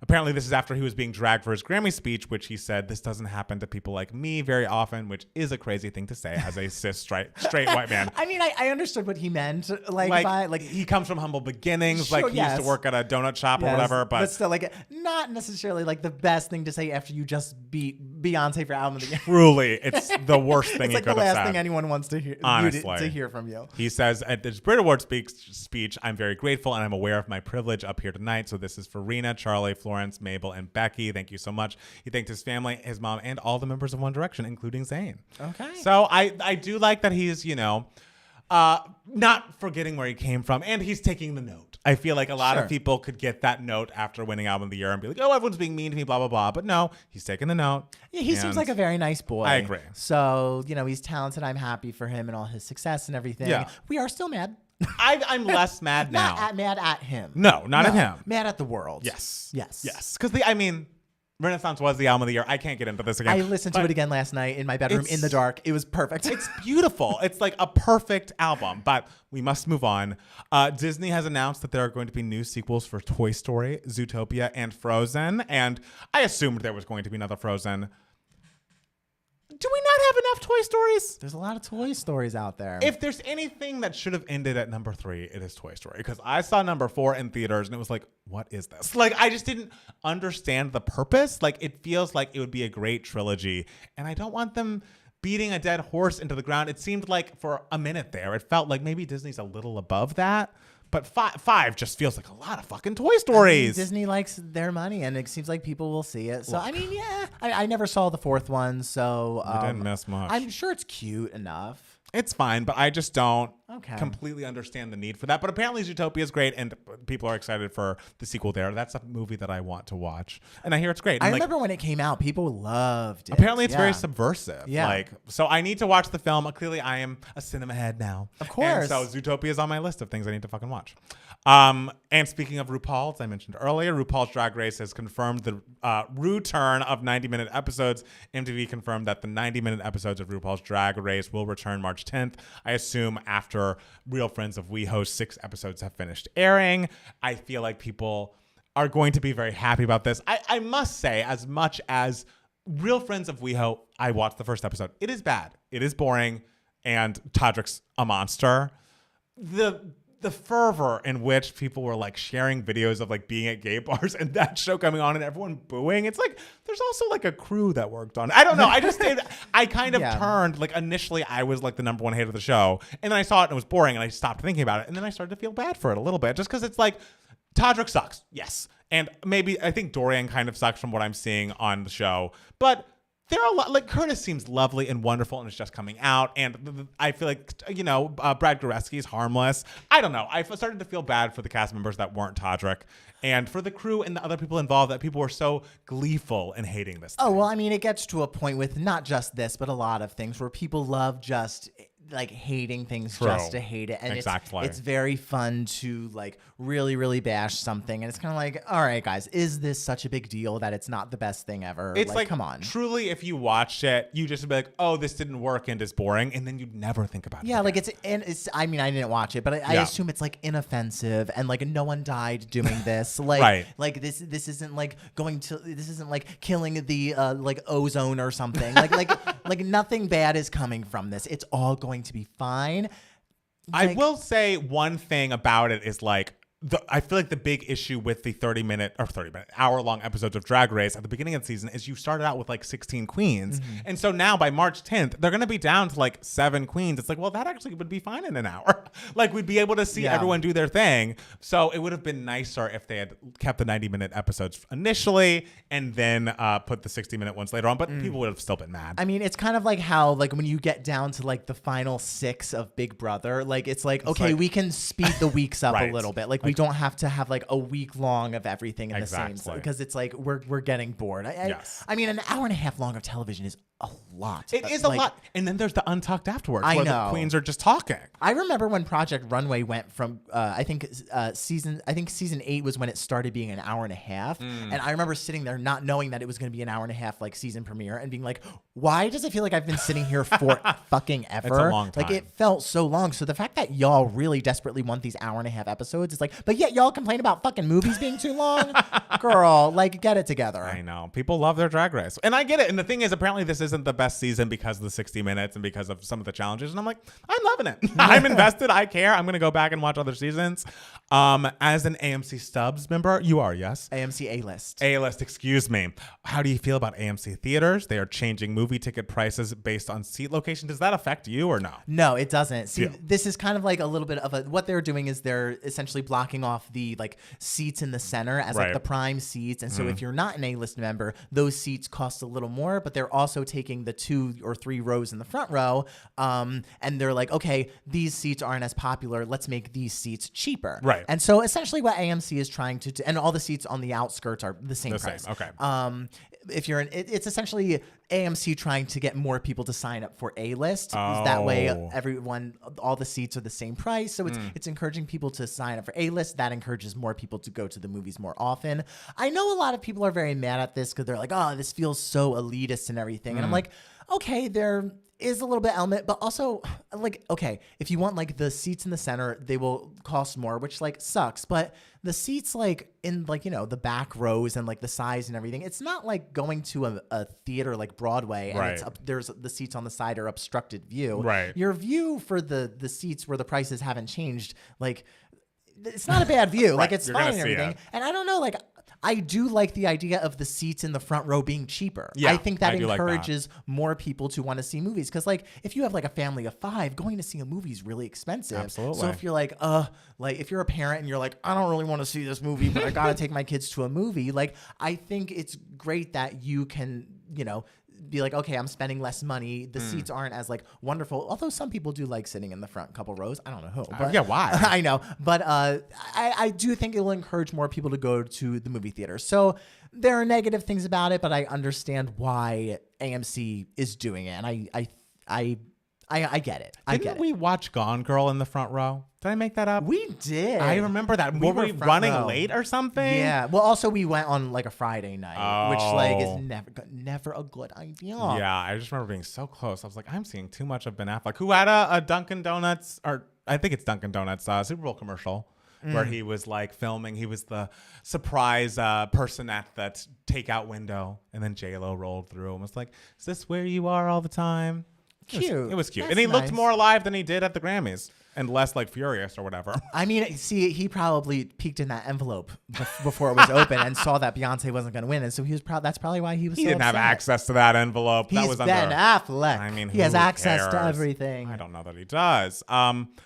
Apparently, this is after he was being dragged for his Grammy speech, which he said, this doesn't happen to people like me very often, which is a crazy thing to say as a cis straight white man. I mean, I understood what he meant. He comes from humble beginnings. Sure, he used to work at a donut shop or whatever. But still, like, not necessarily like the best thing to say after you just beat Beyonce for album of the year. Truly, it's the worst thing he like could have said. It's like the last thing anyone wants to hear. Honestly, to hear from you. He says at this Brit Award speech, I'm very grateful and I'm aware of my privilege up here tonight. So this is for Rena, Charlie, Florence, Mabel, and Becky. Thank you so much. He thanked his family, his mom, and all the members of One Direction, including Zayn. Okay. So I do like that he's, not forgetting where he came from, and he's taking the note. I feel like a lot of people could get that note after winning Album of the Year and be like, oh, everyone's being mean to me, blah, blah, blah. But no, he's taking the note. Yeah, he seems like a very nice boy. I agree. So, he's talented. I'm happy for him and all his success and everything. Yeah. We are still mad. I'm less mad now. Not mad at him. No, not at him. Mad at the world. Yes. Yes. Because Renaissance was the album of the year. I can't get into this again. I listened to it again last night in my bedroom in the dark. It was perfect. It's beautiful. It's like a perfect album. But we must move on. Disney has announced that there are going to be new sequels for Toy Story, Zootopia, and Frozen. And I assumed there was going to be another Frozen. Do we not have enough Toy Stories? There's a lot of Toy Stories out there. If there's anything that should have ended at number 3, it is Toy Story. Because I saw number 4 in theaters and it was like, what is this? Like, I just didn't understand the purpose. Like, it feels like it would be a great trilogy. And I don't want them beating a dead horse into the ground. It seemed like for a minute there, it felt like maybe Disney's a little above that. But 5 just feels like a lot of fucking Toy Stories. Disney likes their money, and it seems like people will see it. So, I never saw the 4th one, so... you didn't miss much. I'm sure it's cute enough. It's fine, but I just don't completely understand the need for that. But apparently Zootopia is great, and people are excited for the sequel there. That's a movie that I want to watch, and I hear it's great. I remember when it came out, people loved it. Apparently it's very subversive. Yeah. So I need to watch the film. Clearly I am a cinema head now. Of course. And so Zootopia is on my list of things I need to fucking watch. And speaking of RuPaul, as I mentioned earlier, RuPaul's Drag Race has confirmed the Rih-Turn of 90-minute episodes. MTV confirmed that the 90-minute episodes of RuPaul's Drag Race will return March 10th. I assume after Real Friends of WeHo 6 episodes have finished airing. I feel like people are going to be very happy about this. I must say, as much as Real Friends of WeHo, I watched the first episode. It is bad. It is boring. And Todrick's a monster. The fervor in which people were like sharing videos of like being at gay bars and that show coming on and everyone booing. It's like, there's also like a crew that worked on it. I don't know. I kind of turned, like initially I was like the number 1 hate of the show. And then I saw it and it was boring and I stopped thinking about it. And then I started to feel bad for it a little bit just because it's like, Todrick sucks. Yes. And maybe I think Dorian kind of sucks from what I'm seeing on the show. But There are a lot, like Curtis seems lovely and wonderful and is just coming out. And I feel like, Brad Goreski is harmless. I don't know. I started to feel bad for the cast members that weren't Todrick and for the crew and the other people involved that people were so gleeful in hating this thing. Oh, well, I mean, it gets to a point with not just this, but a lot of things where people love just like hating things just to hate it. And it's very fun to like really, really bash something. And it's kind of like, all right, guys, is this such a big deal that it's not the best thing ever? It's like come on. Truly, if you watch it, you just be like, oh, this didn't work and it's boring. And then you'd never think about it. Yeah, again. I mean, I didn't watch it, but I assume it's like inoffensive and like no one died doing this. Like, like this isn't like this isn't like killing the like ozone or something. like nothing bad is coming from this. It's all going to be fine. I will say one thing about it is like I feel like the big issue with the 30-minute hour-long episodes of Drag Race at the beginning of the season is you started out with like 16 queens. Mm-hmm. And so now by March 10th, they're going to be down to like 7 queens. It's like, well, that actually would be fine in an hour. Like we'd be able to see everyone do their thing. So it would have been nicer if they had kept the 90-minute episodes initially and then put the 60-minute ones later on. But people would have still been mad. I mean, it's kind of like how like when you get down to like the final 6 of Big Brother, like it's like, okay, we can speed the weeks up a little bit. Like we don't have to have like a week long of everything in the same, because it's like we're getting bored. I mean, an hour and a half long of television is a lot. It is a lot. And then there's the Untucked afterwards where the queens are just talking. I remember when Project Runway went from I think season 8 was when it started being an hour and a half. And I remember sitting there not knowing that it was going to be an hour and a half like season premiere and being like, why does it feel like I've been sitting here for fucking ever? It's a long time. Like it felt so long. So the fact that y'all really desperately want these hour and a half episodes is like, but yet y'all complain about fucking movies being too long? Girl, like get it together. I know. People love their Drag Race. And I get it. And the thing is, apparently this isn't the best season because of the 60 minutes and because of some of the challenges. And I'm like, I'm loving it. I'm invested. I care. I'm going to go back and watch other seasons. As an AMC Stubs member, you are, yes? AMC A-List. A-List, excuse me. How do you feel about AMC theaters? They are changing movie ticket prices based on seat location. Does that affect you or no? No, it doesn't. See, this is kind of like a little bit of what they're doing is they're essentially blocking off the like seats in the center as like the prime seats. And so if you're not an A-List member, those seats cost a little more, but they're also taking the 2 or 3 rows in the front row. And they're like, okay, these seats aren't as popular. Let's make these seats cheaper. Right. And so essentially what AMC is trying to do, and all the seats on the outskirts are the same price. Okay. If you're it's essentially AMC trying to get more people to sign up for A-List. That way all the seats are the same price. So it's encouraging people to sign up for A-List. That encourages more people to go to the movies more often. I know a lot of people are very mad at this because they're like, oh, this feels so elitist and everything. And I'm like, okay, there is a little bit element, but also like, okay, if you want like the seats in the center, they will cost more, which like sucks. But the seats like in like, the back rows and like the size and everything, it's not like going to a theater like Broadway and it's there's the seats on the side are obstructed view. Right. Your view for the seats where the prices haven't changed, like it's not a bad view. Like it's fine and everything. And I don't know, like I do like the idea of the seats in the front row being cheaper. Yeah, I think that encourages more people to want to see movies. Because like if you have like a family of 5, going to see a movie is really expensive. Absolutely. So if you're like if you're a parent and you're like, I don't really want to see this movie, but I got to take my kids to a movie. Like I think it's great that you can, be like, okay, I'm spending less money. The seats aren't as like wonderful. Although some people do like sitting in the front couple rows. I don't know who. But, why? I know. But I do think it will encourage more people to go to the movie theater. So there are negative things about it, but I understand why AMC is doing it. And I get it. Didn't we watch Gone Girl in the front row? Did I make that up? We did. I remember that. Were we running late or something? Yeah. Well, also we went on like a Friday night, which like is never a good idea. Yeah, I just remember being so close. I was like, I'm seeing too much of Ben Affleck, who had a Dunkin' Donuts, or I think it's Dunkin' Donuts Super Bowl commercial where he was like filming. He was the surprise person at that takeout window, and then J-Lo rolled through and was like, "Is this where you are all the time?" Cute. It was cute. That's and he looked nice. more alive than he did at the Grammys. and less like furious or whatever. I mean, see, he probably peeked in that envelope before it was open and saw that Beyonce wasn't going to win, and so he was proud. That's probably why he was. He so didn't have upset. access to that envelope. He's that was Ben Affleck. I mean, he has access to cares? everything. I don't know that he does.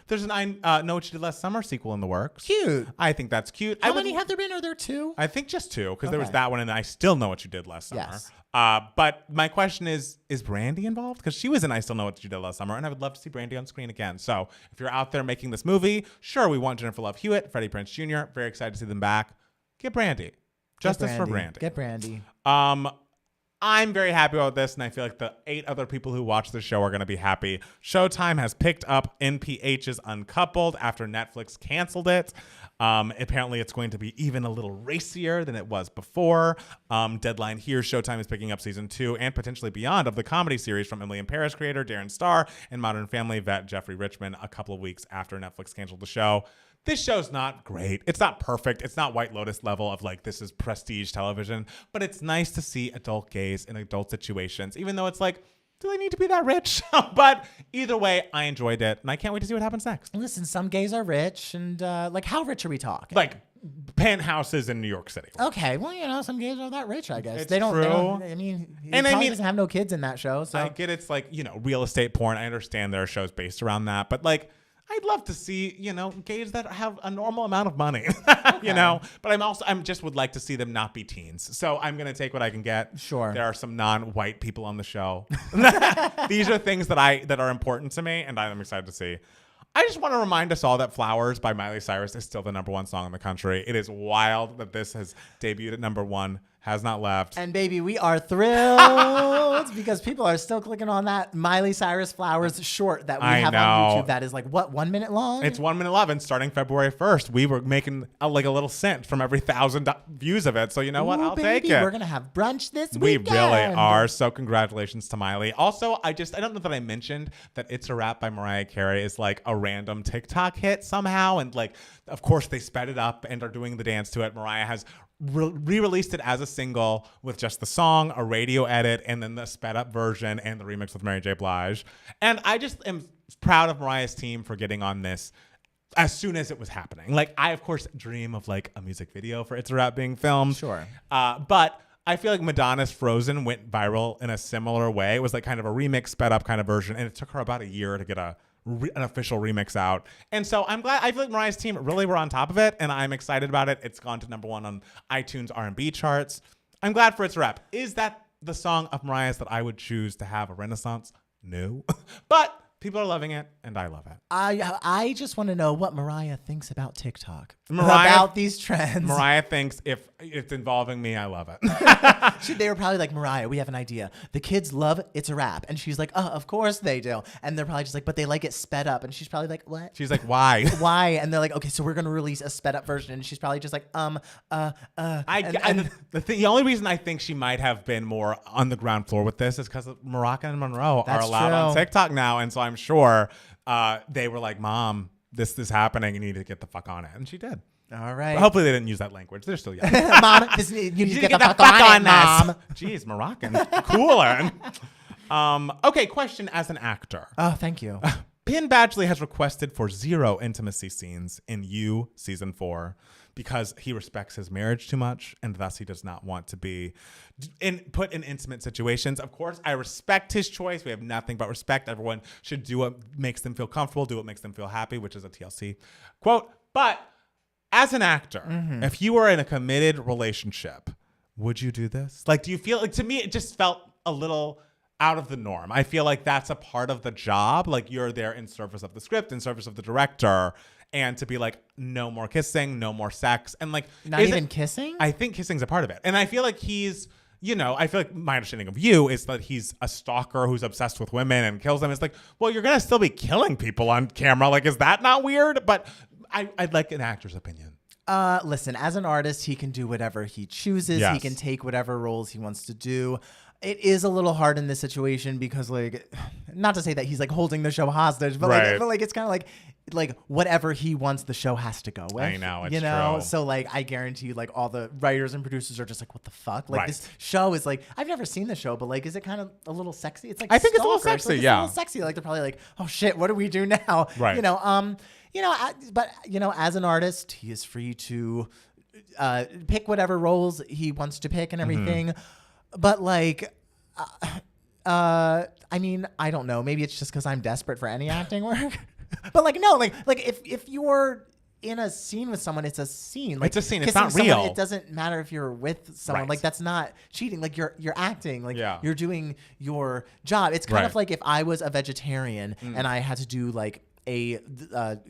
There's an I Know What You Did Last Summer sequel in the works. Cute. I think that's cute. How many have there been? Are there 2? I think just 2, because there was that one, and I Still Know What You Did Last Summer. Yes. But my question is Brandy involved? Because she was in I Still Know What You Did Last Summer, and I would love to see Brandy on screen again. So if you're out there making this movie, sure, we want Jennifer Love Hewitt, Freddie Prinze Jr. Very excited to see them back. Get Brandy. Justice for Brandy. Get Brandy. I'm very happy about this, and I feel like the 8 other people who watch the show are going to be happy. Showtime has picked up NPH's Uncoupled after Netflix canceled it. Apparently, it's going to be even a little racier than it was before. Deadline here, Showtime is picking up season 2 and potentially beyond of the comedy series from Emily in Paris creator Darren Star and Modern Family vet Jeffrey Richman a couple of weeks after Netflix canceled the show. This show's not great. It's not perfect. It's not White Lotus level of like, this is prestige television, but it's nice to see adult gays in adult situations, even though it's like, do they need to be that rich? But either way, I enjoyed it, and I can't wait to see what happens next. Listen, some gays are rich, and like, how rich are we talking? Like penthouses in New York City. Okay, well, some gays are that rich, I guess. It's They don't. true. I mean, he And I probably mean- doesn't have no kids in that show. So I get it's like, real estate porn. I understand there are shows based around that, but like, I'd love to see, gays that have a normal amount of money, but I'm just would like to see them not be teens. So I'm going to take what I can get. Sure. There are some non-white people on the show. These are things that are important to me, and I'm excited to see. I just want to remind us all that Flowers by Miley Cyrus is still the #1 song in the country. It is wild that this has debuted at #1, has not left. And baby, we are thrilled because people are still clicking on that Miley Cyrus Flowers short that we have on YouTube. That is like, what, 1 minute long? It's 1 minute 11 starting February 1st. We were making like a little cent from every 1,000 views of it. So you know what? I'll take it. We're going to have brunch this We weekend. really are. So congratulations to Miley. Also, I don't know that I mentioned that It's a Wrap by Mariah Carey is like a random TikTok hit somehow. And like, of course, they sped it up and are doing the dance to it. Mariah has re-released it as a single with just the song, a radio edit, and then the sped up version and the remix with Mary J. Blige. And I just am proud of Mariah's team for getting on this as soon as it was happening. Like, I, of course, dream of like a music video for It's a Wrap being filmed. Sure. But I feel like Madonna's Frozen went viral in a similar way. It was like kind of a remix, sped up kind of version. And it took her about a year to get an official remix out. And so I'm glad. I feel like Mariah's team really were on top of it, and I'm excited about it. It's gone to #1 on iTunes R&B charts. I'm glad for It's a Wrap. Is that the song of Mariah's that I would choose to have a renaissance? No. But people are loving it, and I love it. I just want to know what Mariah thinks about TikTok. Mariah- about these trends. Mariah thinks if it's involving me, I love it. They were probably like, Mariah, we have an idea. The kids love It's a Wrap. And she's like, of course they do. And they're probably just like, but they like it sped up. And she's probably like, what? She's like, why? Why? And they're like, okay, so we're going to release a sped up version. And she's probably just like, The only reason I think she might have been more on the ground floor with this is because Morocco and Monroe are allowed on TikTok now. And so I'm sure they were like, Mom, this is happening. You need to get the fuck on it. And she did. All right. But hopefully they didn't use that language. They're still young. Mom, you need to get the fuck on it, Mom. Jeez, Moroccan. Cooler. Okay, question as an actor. Oh, thank you. Penn Badgley has requested for 0 intimacy scenes in You Season 4 because he respects his marriage too much and thus he does not want to be put in intimate situations. Of course, I respect his choice. We have nothing but respect. Everyone should do what makes them feel comfortable, do what makes them feel happy, which is a TLC quote. But as an actor, if you were in a committed relationship, would you do this? Like, do you feel like, to me, it just felt a little out of the norm. I feel like that's a part of the job. Like, you're there in service of the script, in service of the director, and to be like, no more kissing, no more sex. And like, Not even kissing? I think kissing's a part of it. And I feel like he's, I feel like my understanding of You is that he's a stalker who's obsessed with women and kills them. It's like, well, you're going to still be killing people on camera. Like, is that not weird? But I'd like an actor's opinion. Listen, as an artist, he can do whatever he chooses. Yes. He can take whatever roles he wants to do. It is a little hard in this situation because, like, not to say that he's like holding the show hostage, but Right. like it's kind of like like whatever he wants, the show has to go with. I know, it's you know. true. So like, I guarantee you, like all the writers and producers are just like, what the fuck? Like Right. this show is like, I've never seen the show, but like, is it kind of a little sexy? It's like I think it's a little Stalker. sexy, It's yeah. a little sexy. Like they're probably like, oh shit, what do we do now? Right. But as an artist, he is free to pick whatever roles he wants to pick and everything. But like, I mean, I don't know. Maybe it's just because I'm desperate for any acting work. But like, no, like if you're in a scene with someone, it's a scene. Like, it's a scene. It's kissing not someone, real. it doesn't matter if you're with someone. Right. Like that's not cheating. Like you're acting. Like Yeah. you're doing your job. It's kind of Right. like if I was a vegetarian and I had to do like a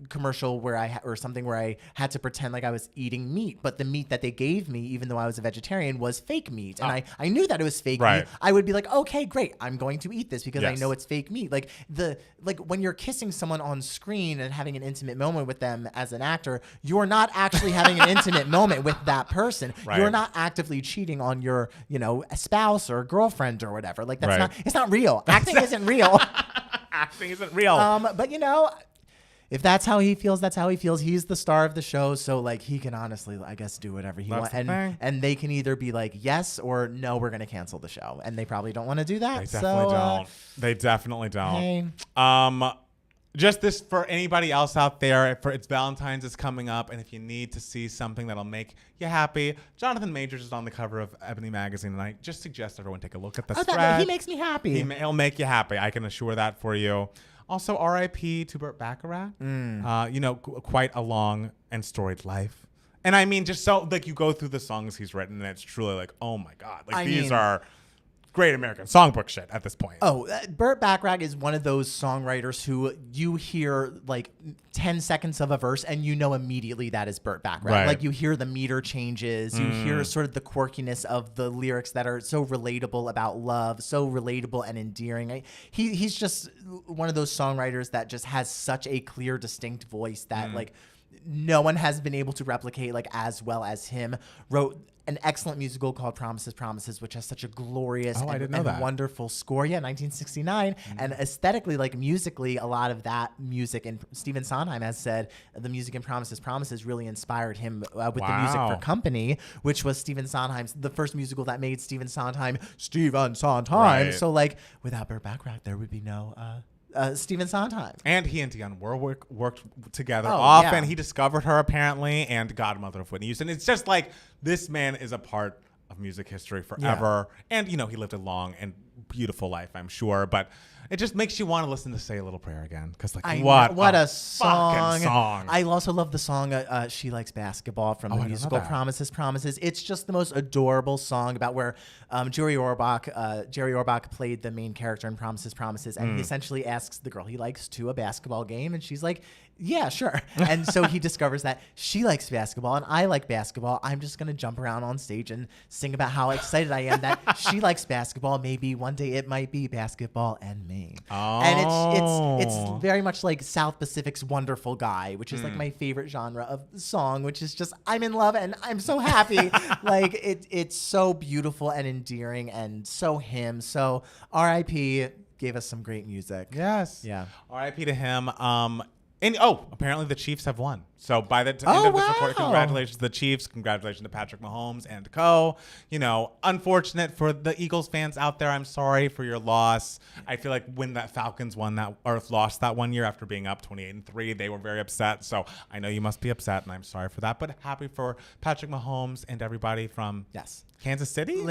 commercial where or something where I had to pretend like I was eating meat, but the meat that they gave me, even though I was a vegetarian, was fake meat, and I knew that it was fake Right. meat. I would be like, okay, great, I'm going to eat this because I Yes. know it's fake meat. Like when you're kissing someone on screen and having an intimate moment with them as an actor, you're not actually having an intimate moment with that person. Right. You're not actively cheating on your spouse or girlfriend or whatever. Like that's Right. it's not real. Acting isn't real. Acting isn't real. But if that's how he feels, that's how he feels. He's the star of the show, so like he can honestly, I guess, do whatever he wants. the thing. And they can either be like, yes, or no, we're gonna cancel the show, and they probably don't want to do that. They definitely don't. They definitely don't. Hey. Just this for anybody else out there. For it's Valentine's is coming up, and if you need to see something that'll make you happy, Jonathan Majors is on the cover of Ebony magazine, and I just suggest everyone take a look at the spread. He makes me happy. He'll make you happy. I can assure that for you. Also, R.I.P. to Burt Bacharach. Quite a long and storied life. And I mean, just so like you go through the songs he's written, and it's truly like, oh my god, like these are great American songbook shit at this point. Burt Bacharach is one of those songwriters who you hear like 10 seconds of a verse and you know immediately that is Burt Bacharach. Right. Like you hear the meter changes, you hear sort of the quirkiness of the lyrics that are so relatable about love, so relatable and endearing. He's just one of those songwriters that just has such a clear, distinct voice that like no one has been able to replicate like as well as him. Wrote an excellent musical called Promises, Promises, which has such a glorious and wonderful score. Yeah, 1969. And aesthetically, like musically, a lot of that music, and Stephen Sondheim has said the music in Promises, Promises really inspired him with the music for Company, which was Stephen Sondheim's, the first musical that made Stephen Sondheim, Stephen Sondheim. Right. So like without Burt Bacharach, there would be no Stephen Sondheim. And he and Dionne worked together Oh, often. yeah. He discovered her apparently, and godmother of Whitney Houston. It's just like this man is a part of music history forever. And he lived a long and beautiful life, I'm sure. But it just makes you want to listen to Say a Little Prayer again, because what a song. fucking song. I also love the song She Likes Basketball from the musical Promises, Promises. It's just the most adorable song about where Jerry Orbach played the main character in Promises, Promises, and he essentially asks the girl he likes to a basketball game, and she's like, yeah, sure. And so he discovers that she likes basketball and I like basketball. I'm just going to jump around on stage and sing about how excited I am that she likes basketball. Maybe one day it might be basketball and me. Oh. And it's very much like South Pacific's Wonderful Guy, which is like my favorite genre of song, which is just I'm in love and I'm so happy. Like it's so beautiful and endearing and so him. So R.I.P. gave us some great music. Yes. Yeah. R.I.P. to him. And apparently the Chiefs have won. So by the end of this recording, congratulations to the Chiefs. Congratulations to Patrick Mahomes and co. Unfortunate for the Eagles fans out there. I'm sorry for your loss. I feel like when that Falcons lost that one year after being up 28-3, they were very upset. So I know you must be upset, and I'm sorry for that. But happy for Patrick Mahomes and everybody from Kansas City?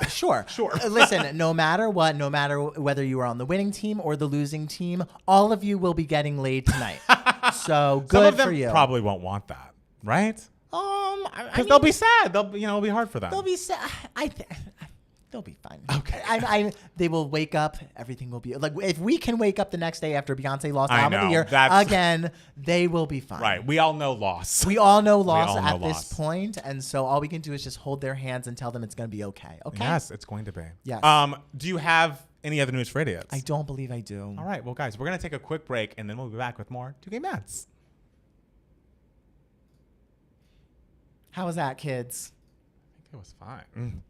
Sure. Listen, no matter what, no matter whether you are on the winning team or the losing team, all of you will be getting laid tonight. So good Some of them for you. probably won't want that, right? Because they'll be sad. It'll be hard for them. They'll be sad. They'll be fine. Okay. They will wake up. Everything will be like if we can wake up the next day after Beyonce lost I album of the know, year that's- again, they will be fine. Right. We all know loss. We all know loss all know at loss. this point, and so all we can do is just hold their hands and tell them it's going to be okay. Okay. Yes, it's going to be. Yes. Do you have any other news for idiots? I don't believe I do. All right. Well, guys, we're going to take a quick break, and then we'll be back with more 2K Mats. How was that, kids? I think it was fine.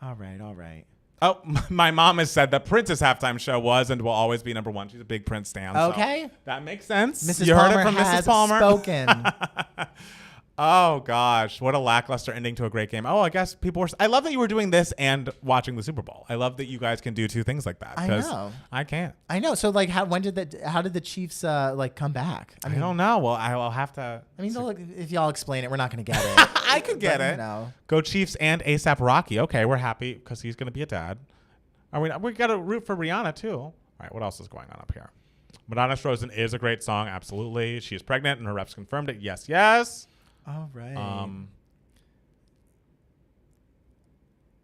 All right. Oh, my mom has said that Prince's halftime show was and will always be number one. She's a big Prince stan. Okay. So that makes sense. Mrs. You Palmer heard it from has Mrs. Palmer. spoken. Oh, gosh. What a lackluster ending to a great game. Oh, I guess people were... I love that you were doing this and watching the Super Bowl. I love that you guys can do two things like that. I know. I can't. I know. So, like, how did the Chiefs, come back? I don't know. Well, I'll have to... I mean, look, if y'all explain it, we're not going to get it. I could get but, it. You know. Go Chiefs and ASAP Rocky. Okay, we're happy because he's going to be a dad. We got to root for Rihanna, too. All right, what else is going on up here? Madonna's Frozen is a great song. Absolutely. She is pregnant and her reps confirmed it. Yes, yes. All right. All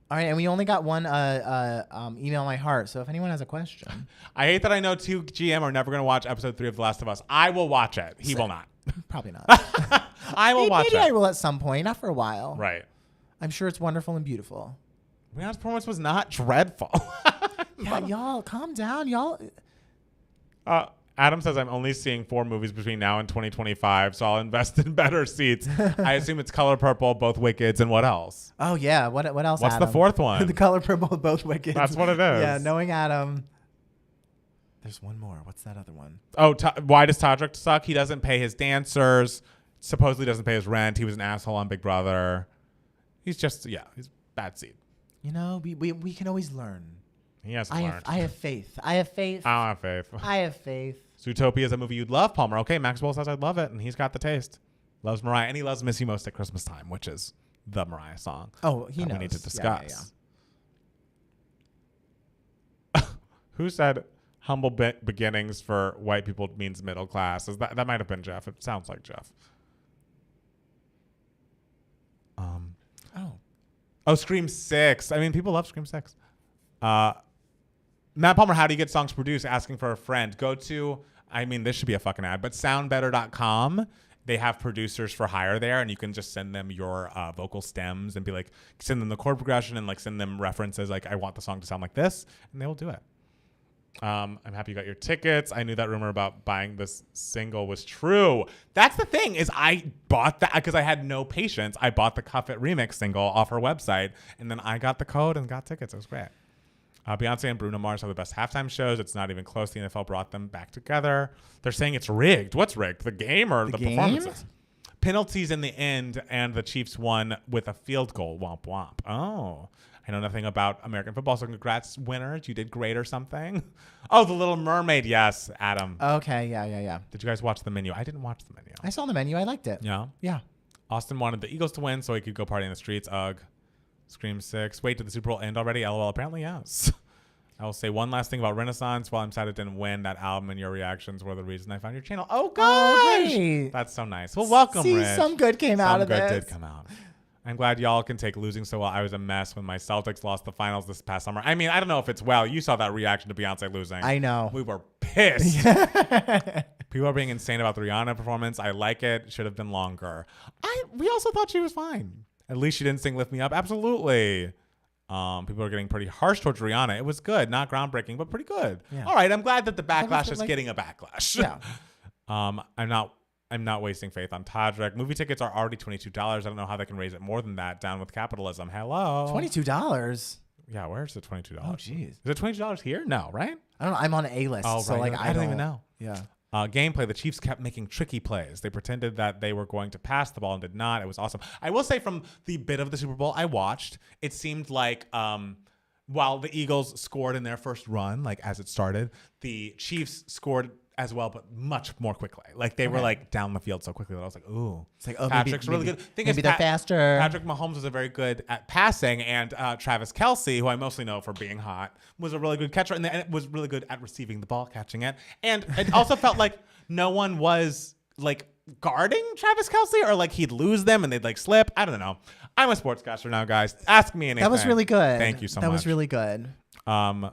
right, and we only got one email my heart. So if anyone has a question, I hate that I know 2GM are never going to watch episode 3 of The Last of Us. I will watch it. He will not. Probably not. I will watch it. Maybe I will at some point, not for a while. Right. I'm sure it's wonderful and beautiful. Rihanna's performance was not dreadful. Yeah, y'all, calm down, y'all. Adam says I'm only seeing 4 movies between now and 2025, so I'll invest in better seats. I assume it's Color Purple, both Wickeds, and what else? Oh yeah, what else? What's Adam? the 4th one? The Color Purple, both Wickeds. That's what it is. Yeah, knowing Adam. There's one more. What's that other one? Oh, why does Todrick suck? He doesn't pay his dancers. Supposedly doesn't pay his rent. He was an asshole on Big Brother. He's just he's bad seed. You know, we can always learn. He hasn't learned. I have faith. I have faith. I don't have faith. I have faith. Zootopia is a movie you'd love, Palmer. Okay, Maxwell says I'd love it, and he's got the taste. Loves Mariah, and he loves Miss You Most at Christmas Time, which is the Mariah song. Oh, he knows. We need to discuss. Yeah. Who said humble beginnings for white people means middle class? That might have been Jeff. It sounds like Jeff. Oh, Scream 6. I mean, people love Scream 6. Matt Palmer, how do you get songs produced? Asking for a friend. Go to, this should be a fucking ad, but soundbetter.com. They have producers for hire there, and you can just send them your vocal stems and be like, send them the chord progression and like send them references like, I want the song to sound like this, and they will do it. I'm happy you got your tickets. I knew that rumor about buying this single was true. That's the thing is I bought that because I had no patience. I bought the Cuff It remix single off her website, and then I got the code and got tickets. It was great. Beyonce and Bruno Mars have the best halftime shows. It's not even close. The NFL brought them back together. They're saying it's rigged. What's rigged? The game or the performances? Penalties in the end, and the Chiefs won with a field goal. Womp womp. Oh, I know nothing about American football, so congrats, winners. You did great or something. Oh, The Little Mermaid. Yes, Adam. Okay, yeah. Did you guys watch the menu? I didn't watch the menu. I saw the menu. I liked it. Yeah? Yeah. Austin wanted the Eagles to win so he could go party in the streets. Ugh. Scream 6. Wait, did the Super Bowl end already? LOL. Apparently, yes. I will say one last thing about Renaissance. While I'm sad it didn't win, that album and your reactions were the reason I found your channel. Oh, gosh. Great. That's so nice. Well, welcome, See, Rich. some good came out of this. Some good did come out. I'm glad y'all can take losing so well. I was a mess when my Celtics lost the finals this past summer. I mean, I don't know if it's well. You saw that reaction to Beyonce losing. I know. We were pissed. People are being insane about the Rihanna performance. I like it. Should have been longer. We also thought she was fine. At least she didn't sing Lift Me Up. Absolutely. People are getting pretty harsh towards Rihanna. It was good. Not groundbreaking, but pretty good. Yeah. All right. I'm glad that the backlash is getting a backlash. Yeah. I'm not wasting faith on Todrick. Movie tickets are already $22. I don't know how they can raise it more than that. Down with capitalism. Hello. $22? Yeah, where's the $22? Oh, jeez. Is it $22 here? No, right? I don't know. I'm on A-list, so right. like I don't even know. Yeah. Gameplay, the Chiefs kept making tricky plays. They pretended that they were going to pass the ball and did not. It was awesome. I will say from the bit of the Super Bowl I watched, it seemed like while the Eagles scored in their first run, like as it started, the Chiefs scored as well, but much more quickly. Like they were like down the field so quickly that I was like, ooh. It's like, Patrick's really good. Maybe they're faster. Patrick Mahomes was very good at passing, and Travis Kelce, who I mostly know for being hot, was a really good catcher, and it was really good at receiving the ball, catching it. And it also felt like no one was like guarding Travis Kelce, or like he'd lose them and they'd like slip. I don't know. I'm a sportscaster now, guys. Ask me anything. That was really good. Thank you so much. That was really good. I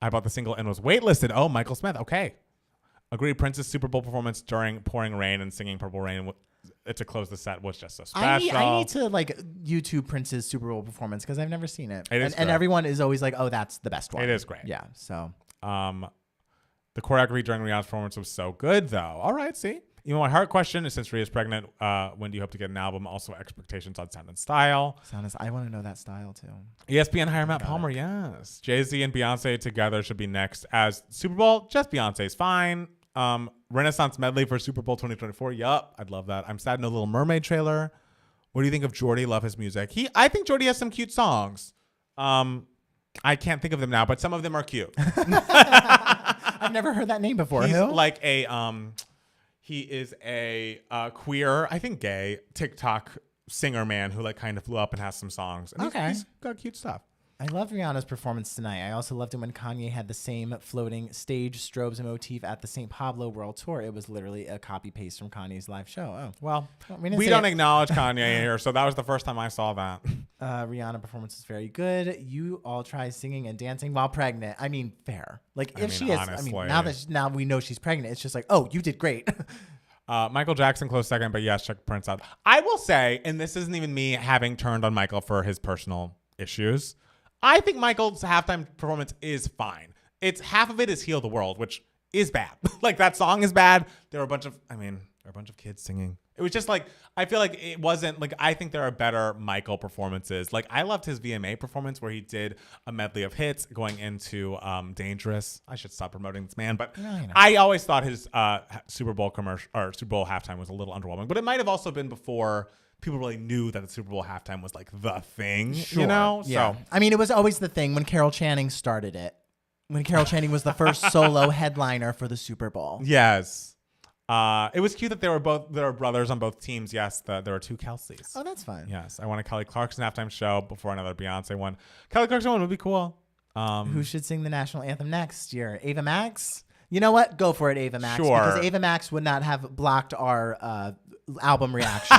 bought the single and was waitlisted. Oh, Michael Smith. Okay. Agree. Prince's Super Bowl performance during pouring rain and singing Purple Rain to close the set was just so special. I need to like YouTube Prince's Super Bowl performance because I've never seen it. And everyone is always like, oh, that's the best one. It is great. Yeah. So the choreography during Rihanna's performance was so good, though. All right, see. My Heart question is, since Rhea is pregnant, when do you hope to get an album? Also, expectations on sound and style. I want to know that style too. ESPN hire Matt Palmer. Yes. Jay-Z and Beyonce together should be next as Super Bowl. Just Beyonce's fine. Renaissance medley for Super Bowl 2024. Yup. I'd love that. I'm sad no Little Mermaid trailer. What do you think of Jordy? Love his music. I think Jordy has some cute songs. I can't think of them now, but some of them are cute. I've never heard that name before. He's Who? like a he is a queer, I think gay TikTok singer man who like kind of blew up and has some songs. And he's got cute stuff. I loved Rihanna's performance tonight. I also loved it when Kanye had the same floating stage strobes motif at the St. Pablo World Tour. It was literally a copy paste from Kanye's live show. Oh, well, we don't acknowledge Kanye here, so that was the first time I saw that. Rihanna performance was very good. You all try singing and dancing while pregnant. I mean, fair. Like if she is, honestly. now we know she's pregnant. It's just like, oh, you did great. Michael Jackson close second, but yes, check Prince out. I will say, and this isn't even me having turned on Michael for his personal issues. I think Michael's halftime performance is fine. It's half of it is Heal the World, which is bad. Like that song is bad. There were a bunch of kids singing. It was just like, I feel like it wasn't like, I think there are better Michael performances. Like I loved his VMA performance where he did a medley of hits going into Dangerous. I should stop promoting this man, but I always thought his Super Bowl commercial or Super Bowl halftime was a little underwhelming, but it might have also been before people really knew that the Super Bowl halftime was like the thing, you know? Yeah. So I mean, it was always the thing when Carol Channing started it. When Carol Channing was the first solo headliner for the Super Bowl. Yes. It was cute that there were brothers on both teams. Yes, there were two Kelseys. Oh, that's fun. Yes. I want a Kelly Clarkson halftime show before another Beyonce one. Kelly Clarkson one would be cool. Who should sing the national anthem next year? Ava Max? You know what? Go for it, Ava Max. Sure. Because Ava Max would not have blocked our album reaction.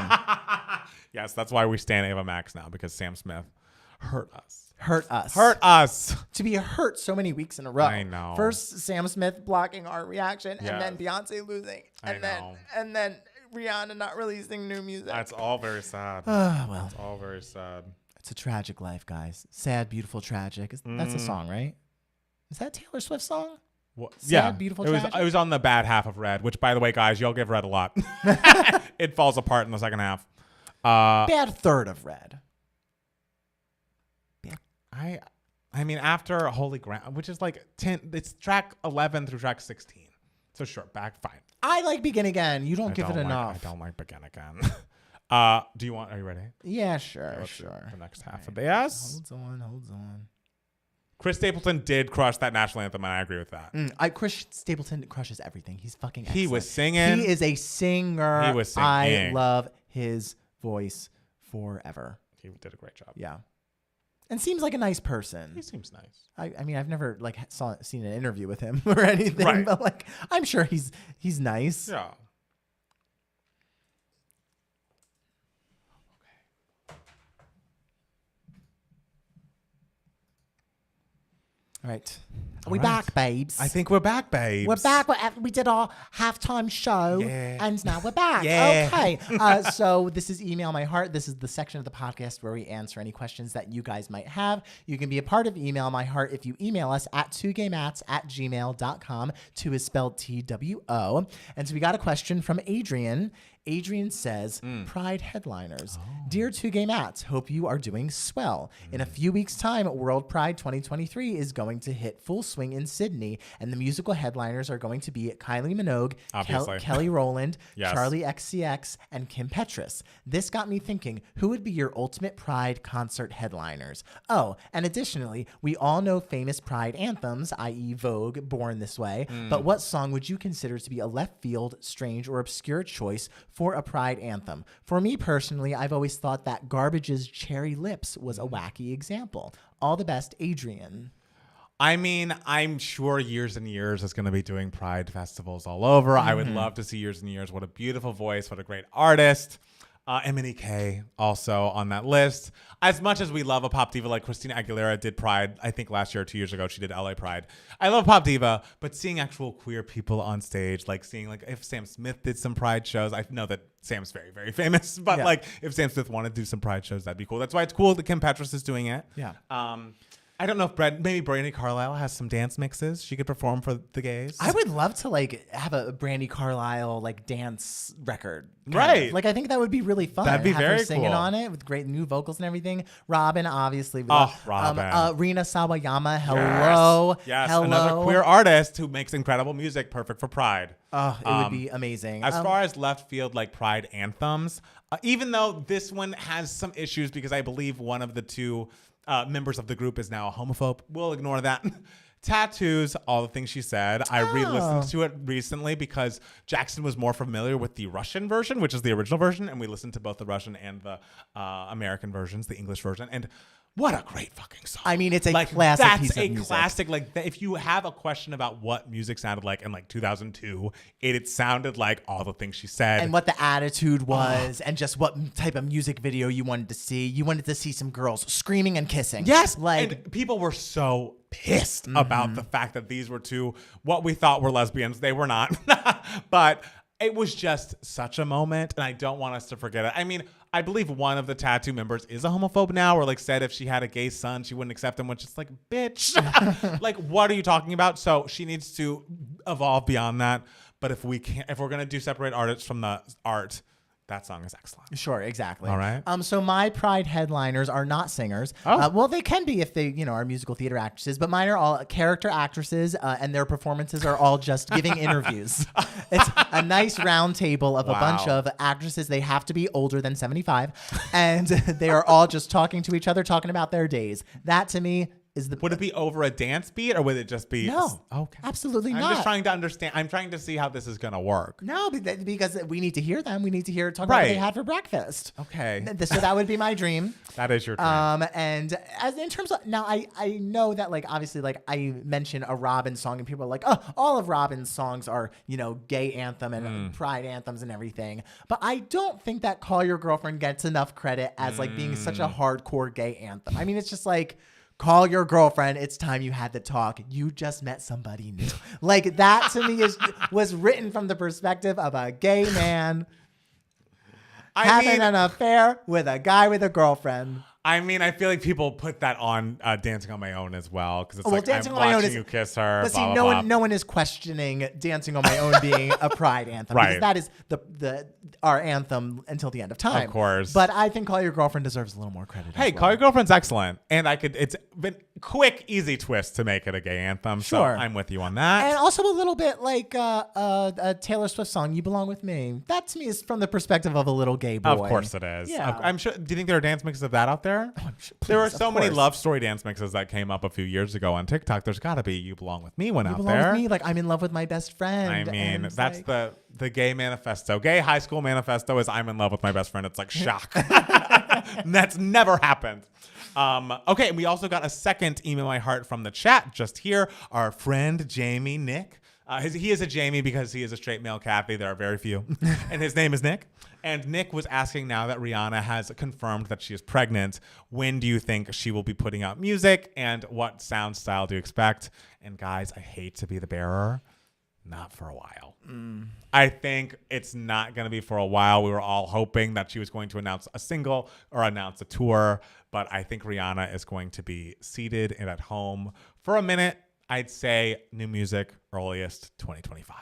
Yes, that's why we stand Ava Max now, because Sam Smith hurt us. Hurt us. To be hurt so many weeks in a row. I know. First Sam Smith blocking our reaction, and then Beyonce losing, and then Rihanna not releasing new music. That's all very sad. Well, it's all very sad. It's a tragic life, guys. Sad, beautiful, tragic. That's a song, right? Is that a Taylor Swift song? Sad, beautiful, tragic? It was on the bad half of Red, which, by the way, guys, y'all give Red a lot. It falls apart in the second half. Bad third of Red. I mean, after Holy Ground, which is like 10, it's track 11 through track 16. So sure, back fine. I like Begin Again. You don't give it enough. I don't like Begin Again. Are you ready? Yeah, sure. The next half of this. Hold on. Chris Stapleton did crush that national anthem, and I agree with that. Chris Stapleton crushes everything. He's fucking excellent. He was singing. He is a singer. He was singing. I love his voice forever. He did a great job. Yeah. And seems like a nice person. He seems nice. I mean, I've never seen an interview with him or anything, right. But like, I'm sure he's nice. Yeah. All right. Are we back, babes? I think we're back, babes. We're back. We did our halftime show, and now we're back. Okay. So this is Email My Heart. This is the section of the podcast where we answer any questions that you guys might have. You can be a part of Email My Heart if you email us at 2gaymats@gmail.com. 2 is spelled TWO. And so we got a question from Adrian. Adrian says, Pride headliners. Dear 2Gay Mats, hope you are doing swell. In a few weeks' time, World Pride 2023 is going to hit full swing in Sydney, and the musical headliners are going to be Kylie Minogue, Kelly Rowland, Charlie XCX, and Kim Petras. This got me thinking, who would be your ultimate Pride concert headliners? Oh, and additionally, we all know famous Pride anthems, i.e. Vogue, Born This Way, but what song would you consider to be a left field, strange, or obscure choice for a Pride anthem? For me personally, I've always thought that Garbage's Cherry Lips was a wacky example. All the best, Adrian. I mean, I'm sure Years and Years is going to be doing Pride festivals all over. I would love to see Years and Years. What a beautiful voice. What a great artist. MNEK also on that list. As much as we love a pop diva like Christina Aguilera did Pride, I think last year or 2 years ago, she did LA Pride. I love pop diva, but seeing actual queer people on stage, like seeing like if Sam Smith did some Pride shows, I know that Sam's very, very famous, but like if Sam Smith wanted to do some Pride shows, that'd be cool. That's why it's cool that Kim Petras is doing it. Yeah. I don't know if maybe Brandi Carlile has some dance mixes she could perform for the gays. I would love to like have a Brandi Carlile like dance record. Right. Like I think that would be really fun. That'd be have her very singing cool. on it with great new vocals and everything. Robin, obviously. Robin. Rina Sawayama. Hello. Yes. Hello. Another queer artist who makes incredible music, perfect for Pride. Oh, it would be amazing. As far as left field like Pride anthems, even though this one has some issues because I believe one of the two members of the group is now a homophobe. We'll ignore that. Tattoos, all the things she said. I re-listened to it recently because Jackson was more familiar with the Russian version, which is the original version, and we listened to both the Russian and the American versions, the English version, and what a great fucking song. I mean, it's a classic piece of music. That's a classic. Like, if you have a question about what music sounded like in like 2002, it sounded like all the things she said. And what the attitude was, and just what type of music video you wanted to see. You wanted to see some girls screaming and kissing. Yes. Like, and people were so pissed about the fact that these were two, what we thought were lesbians. They were not. But it was just such a moment, and I don't want us to forget it. I mean, I believe one of the Tattoo members is a homophobe now, or like said if she had a gay son, she wouldn't accept him, which is like, bitch. Like, what are you talking about? So she needs to evolve beyond that. But if we're gonna do separate artists from the art, that song is excellent. Sure, exactly. All right. So my Pride headliners are not singers. Well, they can be if they, are musical theater actresses, but mine are all character actresses, and their performances are all just giving interviews. It's a nice round table of a bunch of actresses. They have to be older than 75, and they are all just talking to each other, talking about their days. That to me is the. Would it be over a dance beat, or would it just be? No. Okay. Absolutely not. I'm just trying to understand. I'm trying to see how this is gonna work. No, because we need to hear them. We need to talk about what they had for breakfast. Okay. So that would be my dream. That is your dream. And as in terms of now, I know that like obviously like I mentioned a Robin song and people are like, oh, all of Robin's songs are gay anthem and pride anthems and everything. But I don't think that Call Your Girlfriend gets enough credit as like being such a hardcore gay anthem. I mean, it's just like. Call your girlfriend. It's time you had the talk. You just met somebody new. Like that to me was written from the perspective of a gay man having an affair with a guy with a girlfriend. I mean, I feel like people put that on Dancing on My Own as well because it's like Dancing I'm on My Own watching you kiss her. But see, no one is questioning Dancing on My Own being a pride anthem because that is our anthem until the end of time. Of course. But I think Call Your Girlfriend deserves a little more credit. Hey, Call Your Girlfriend's excellent, and it's been quick, easy twist to make it a gay anthem. Sure. So I'm with you on that. And also a little bit like a Taylor Swift song, "You Belong with Me." That to me is from the perspective of a little gay boy. Of course it is. Yeah. I'm sure. Do you think there are dance mixes of that out there? Oh, There were so many love story dance mixes that came up a few years ago on TikTok. There's got to be "You Belong with Me" one out there. You belong with me, like I'm in love with my best friend. I mean, that's like, the gay manifesto. Gay high school manifesto is "I'm in love with my best friend." It's like shock. That's never happened. Okay, and we also got a second email my heart from the chat just here. Our friend Jamie Nick. He is a Jamie because he is a straight male Kathy. There are very few. And his name is Nick. And Nick was asking now that Rihanna has confirmed that she is pregnant, when do you think she will be putting out music and what sound style do you expect? And guys, I hate to be the bearer. Not for a while. I think it's not going to be for a while. We were all hoping that she was going to announce a single or announce a tour, but I think Rihanna is going to be seated and at home for a minute. I'd say new music earliest 2025.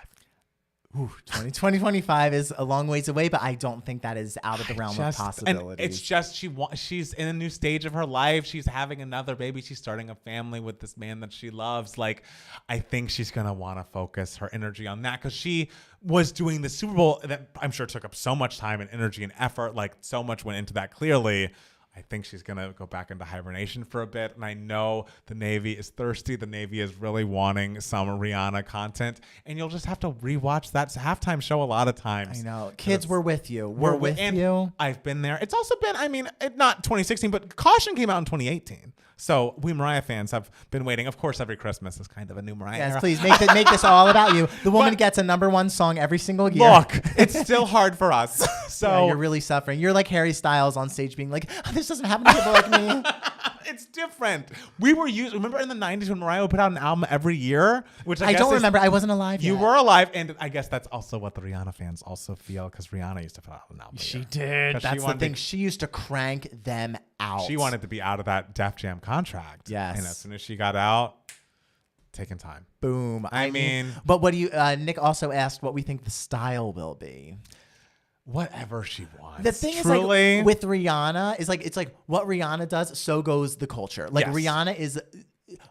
Ooh, 2025 is a long ways away, but I don't think that is out of the realm of possibilities. And it's just she's in a new stage of her life. She's having another baby. She's starting a family with this man that she loves. Like, I think she's going to want to focus her energy on that because she was doing the Super Bowl that I'm sure took up so much time and energy and effort. Like, so much went into that clearly. I think she's going to go back into hibernation for a bit. And I know the Navy is thirsty. The Navy is really wanting some Rihanna content. And you'll just have to rewatch that halftime show a lot of times. I know. Kids, we're with you. We're with you. I've been there. It's also been, not 2016, but Caution came out in 2018. So we Mariah fans have been waiting. Of course, every Christmas is kind of a new Mariah era. Please make this all about you. The woman gets a #1 song every single year. Look, it's still hard for us. So you're really suffering. You're like Harry Styles on stage being like, oh, this doesn't happen to people like me. It's different. We were remember in the 90s when Mariah would put out an album every year? Which I don't remember. I wasn't alive You yet. were alive, and I guess that's also what the Rihanna fans also feel, because Rihanna used to put out an album. She did. That's the thing. She used to crank them out. She wanted to be out of that Def Jam contract. Yes. And as soon as she got out, taking time. Boom. I mean, but what do you? Nick also asked what we think the style will be. Whatever she wants. The thing Truly. is, like, with Rihanna, is like it's like what Rihanna does, so goes the culture. Like Rihanna is.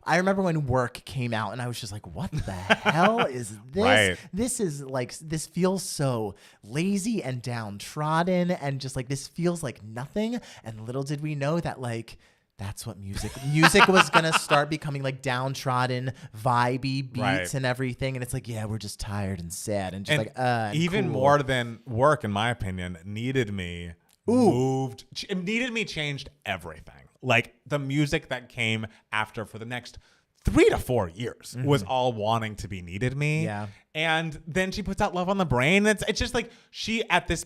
I remember when Work came out, and I was just like, "What the hell is this? Right. This is like this feels so lazy and downtrodden, and just like this feels like nothing." And little did we know that like. That's what music was going to start becoming like downtrodden, vibey beats and everything. And it's like, yeah, we're just tired and sad and just even cool. more than Work, in my opinion, Needed Me moved. Needed Me changed everything. Like the music that came after for the next 3 to 4 years was all wanting to be Needed Me. Yeah. And then she puts out Love on the Brain. It's just like she at this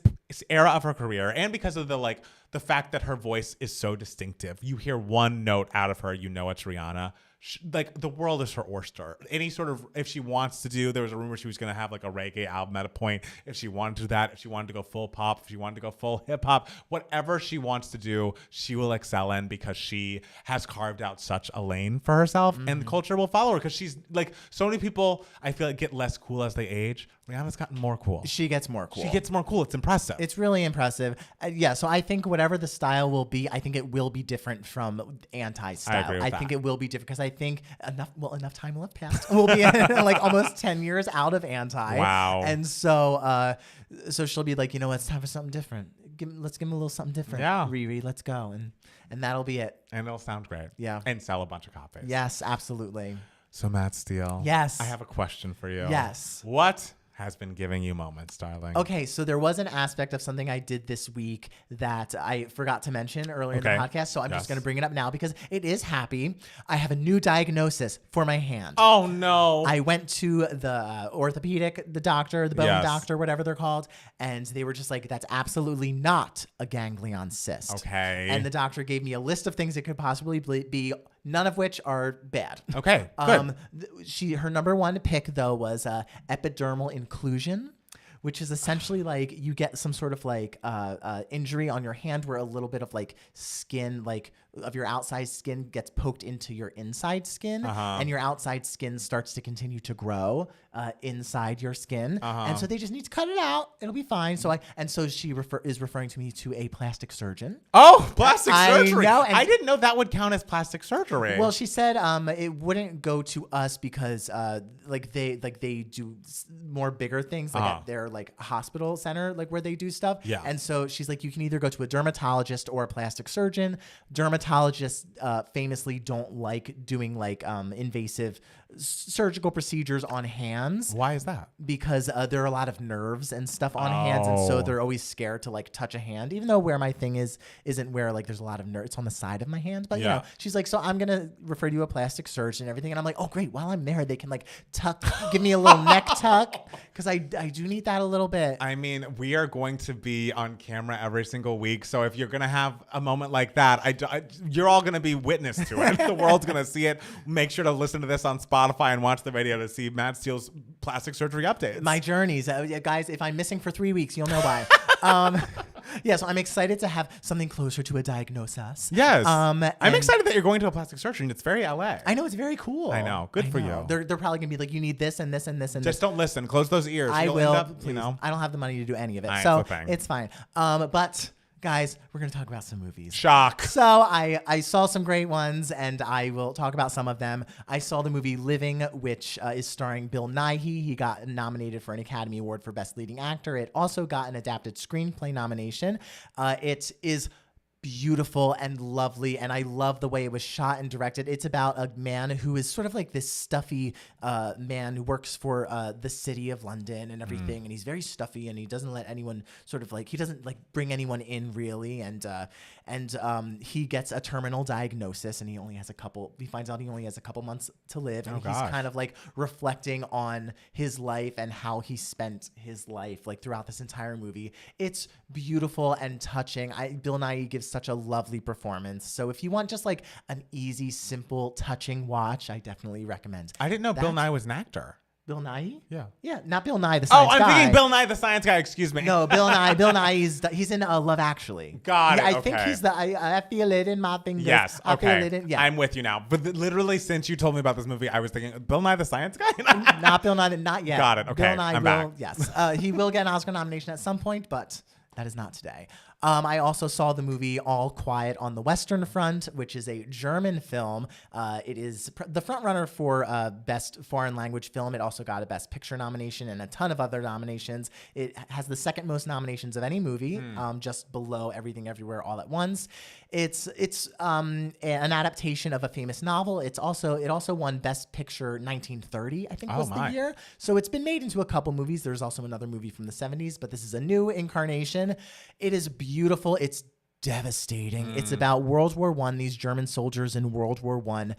era of her career, and because of the fact that her voice is so distinctive, you hear one note out of her, you know it's Rihanna. Like the world is her oyster. Any sort of, if she wants to do, there was a rumor she was going to have like a reggae album at a point. If she wanted to do that, if she wanted to go full pop, if she wanted to go full hip hop, whatever she wants to do, she will excel in, because she has carved out such a lane for herself, and the culture will follow her, because she's like, so many people I feel like get less cool as they age. Rihanna's gotten more cool. She gets more cool. She gets more cool. It's impressive. It's really impressive. So I think whatever the style will be, I think it will be different from anti-style. I agree with that. think it will be different, because I think enough time will have passed. We'll be like almost 10 years out of anti. Wow. And so she'll be like, it's time for something different. Let's give him a little something different. Yeah. Riri, let's go. And that'll be it. And it'll sound great. Yeah. And sell a bunch of copies. Yes, absolutely. So Matt Steele. Yes. I have a question for you. Yes. What has been giving you moments, darling? Okay, so there was an aspect of something I did this week that I forgot to mention earlier in the podcast, so I'm just going to bring it up now because it is happy. I have a new diagnosis for my hand. Oh, no. I went to the orthopedic, the doctor, the bone doctor, whatever they're called, and they were just like, that's absolutely not a ganglion cyst. Okay. And the doctor gave me a list of things it could possibly be, none of which are bad. Okay, good. Her number one pick, though, was epidermal inclusion, which is essentially like you get some sort of like injury on your hand where a little bit of like skin, like of your outside skin gets poked into your inside skin, and your outside skin starts to continue to grow inside your skin. And so they just need to cut it out. It'll be fine. So she is referring to me to a plastic surgeon. Oh, plastic surgery. I know, I didn't know that would count as plastic surgery. Well, she said it wouldn't go to us because they do more bigger things like at their like hospital center, like where they do stuff. Yeah. And so she's like, you can either go to a dermatologist or a plastic surgeon. Dermatologists famously don't like doing like invasive surgical procedures on hands. Why is that? Because there are a lot of nerves and stuff on hands, and so they're always scared to like touch a hand, even though where my thing isn't where like there's a lot of nerves. It's on the side of my hand, but you know, she's like, so I'm gonna refer you to a plastic surgeon and everything, and I'm like, oh great, while I'm there they can like give me a little neck tuck, because I do need that a little bit. I mean, we are going to be on camera every single week, so if you're gonna have a moment like that, you're all gonna be witness to it. The world's gonna see it. Make sure to listen to this on Spotify and watch the video to see Matt Steele's plastic surgery updates. My journeys, guys. If I'm missing for 3 weeks, you'll know why. So I'm excited to have something closer to a diagnosis. Yes. I'm excited that you're going to a plastic surgeon. It's very LA. I know, it's very cool. I know. Good for you. They're probably gonna be like, you need this and this and this and just don't listen. Close those ears. I You'll will. end up, please. I don't have the money to do any of it, so it's fine. But guys, we're going to talk about some movies. Shock. So I saw some great ones, and I will talk about some of them. I saw the movie Living, which is starring Bill Nighy. He got nominated for an Academy Award for Best Leading Actor. It also got an adapted screenplay nomination. It is beautiful and lovely, and I love the way it was shot and directed. It's about a man who is sort of like this stuffy man who works for the city of London and everything, and he's very stuffy, and he doesn't let anyone sort of like, he doesn't like bring anyone in really, and and he gets a terminal diagnosis, and he finds out he only has a couple months to live, and he's kind of like reflecting on his life and how he spent his life like throughout this entire movie. It's beautiful and touching. Bill Nighy gives such a lovely performance. So if you want just like an easy, simple, touching watch, I definitely recommend. I didn't know Bill Nighy was an actor. Bill Nighy? Yeah. Yeah, not Bill Nye the Science Guy. Oh, I'm thinking Bill Nye the Science Guy. Excuse me. No, Bill Nye. Bill Nye he's in Love Actually. Got it. I think he's I feel it in my fingers. Yes. I Okay. feel it in, yeah. I'm with you now. But literally, since you told me about this movie, I was thinking Bill Nye the Science Guy. Not Bill Nye. Not yet. Got it. Okay. Bill Nye I'm will. back. Yes. He will get an Oscar nomination at some point, but that is not today. I also saw the movie All Quiet on the Western Front, which is a German film. It is the frontrunner for Best Foreign Language Film. It also got a Best Picture nomination and a ton of other nominations. It has the second most nominations of any movie, just below Everything Everywhere All at Once. It's an adaptation of a famous novel. It also won Best Picture 1930, I think was the year. So it's been made into a couple movies. There's also another movie from the 70s, but this is a new incarnation. It is beautiful. It's devastating. It's about World War I, these German soldiers in World War I.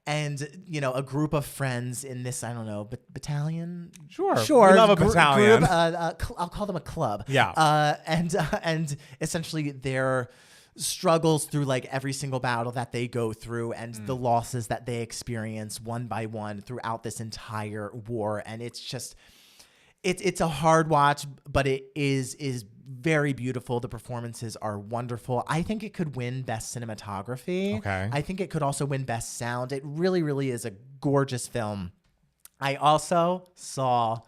And, you know, a group of friends in this, I don't know, battalion? Sure. We love a battalion. Group, I'll call them a club. Yeah. And essentially their struggles through like every single battle that they go through and the losses that they experience one by one throughout this entire war. And it's just... It's a hard watch, but it is very beautiful. The performances are wonderful. I think it could win Best Cinematography. Okay. I think it could also win Best Sound. It really, really is a gorgeous film. I also saw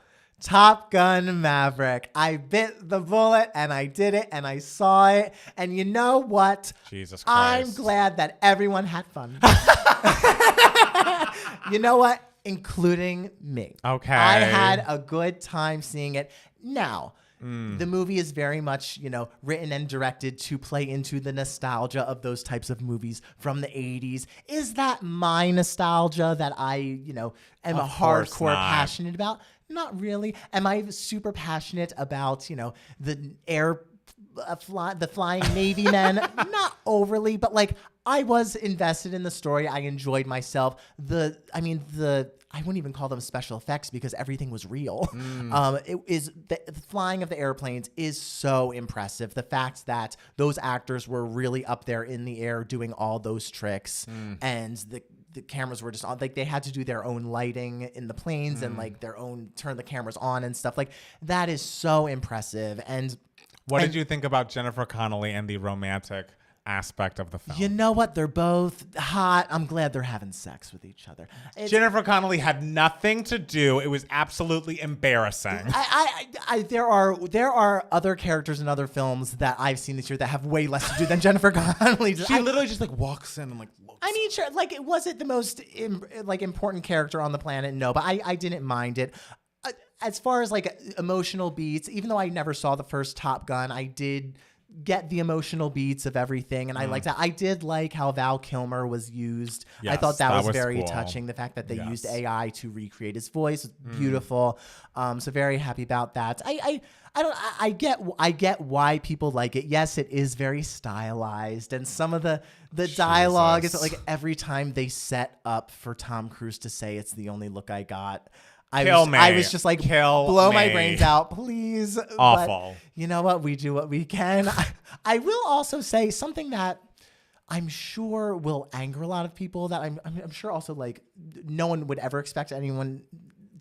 Top Gun Maverick. I bit the bullet and I did it and I saw it. And you know what? Jesus Christ. I'm glad that everyone had fun. You know what? Including me. Okay. I had a good time seeing it. Now, the movie is very much, you know, written and directed to play into the nostalgia of those types of movies from the 80s. Is that my nostalgia that I, you know, am a hardcore passionate about? Not really. Am I super passionate about, you know, the flying Navy men? Not overly, but like I was invested in the story. I enjoyed myself. I wouldn't even call them special effects because everything was real. The flying of the airplanes is so impressive. The fact that those actors were really up there in the air doing all those tricks and the cameras were just on, like they had to do their own lighting in the planes and like their own turn the cameras on and stuff like that is so impressive. And what did you think about Jennifer Connelly and the romantic aspect of the film? You know what? They're both hot. I'm glad they're having sex with each other. Jennifer Connelly had nothing to do. It was absolutely embarrassing. There are other characters in other films that I've seen this year that have way less to do than Jennifer Connelly. She literally just like walks in and like looks. I mean, sure, like it wasn't the most important character on the planet. No, but I didn't mind it. As far as like emotional beats, even though I never saw the first Top Gun, I did get the emotional beats of everything, and I liked that. I did like how Val Kilmer was used. Yes, I thought that was very cool. touching. The fact that they used AI to recreate his voice was beautiful. So very happy about that. I get why people like it. Yes, it is very stylized, and some of the dialogue is like every time they set up for Tom Cruise to say it's the only look I got. I was just like, blow my brains out, please. Awful. But you know what? We do what we can. I will also say something that I'm sure will anger a lot of people that I'm sure also like no one would ever expect anyone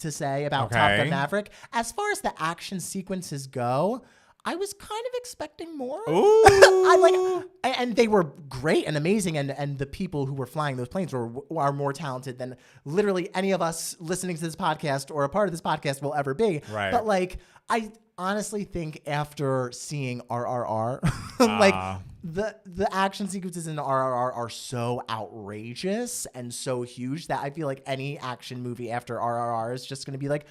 to say about Top Gun Maverick. As far as the action sequences go, I was kind of expecting more. Ooh. And they were great and amazing, and the people who were flying those planes are more talented than literally any of us listening to this podcast or a part of this podcast will ever be. Right. But like, I honestly think after seeing RRR, like the action sequences in RRR are so outrageous and so huge that I feel like any action movie after RRR is just going to be like,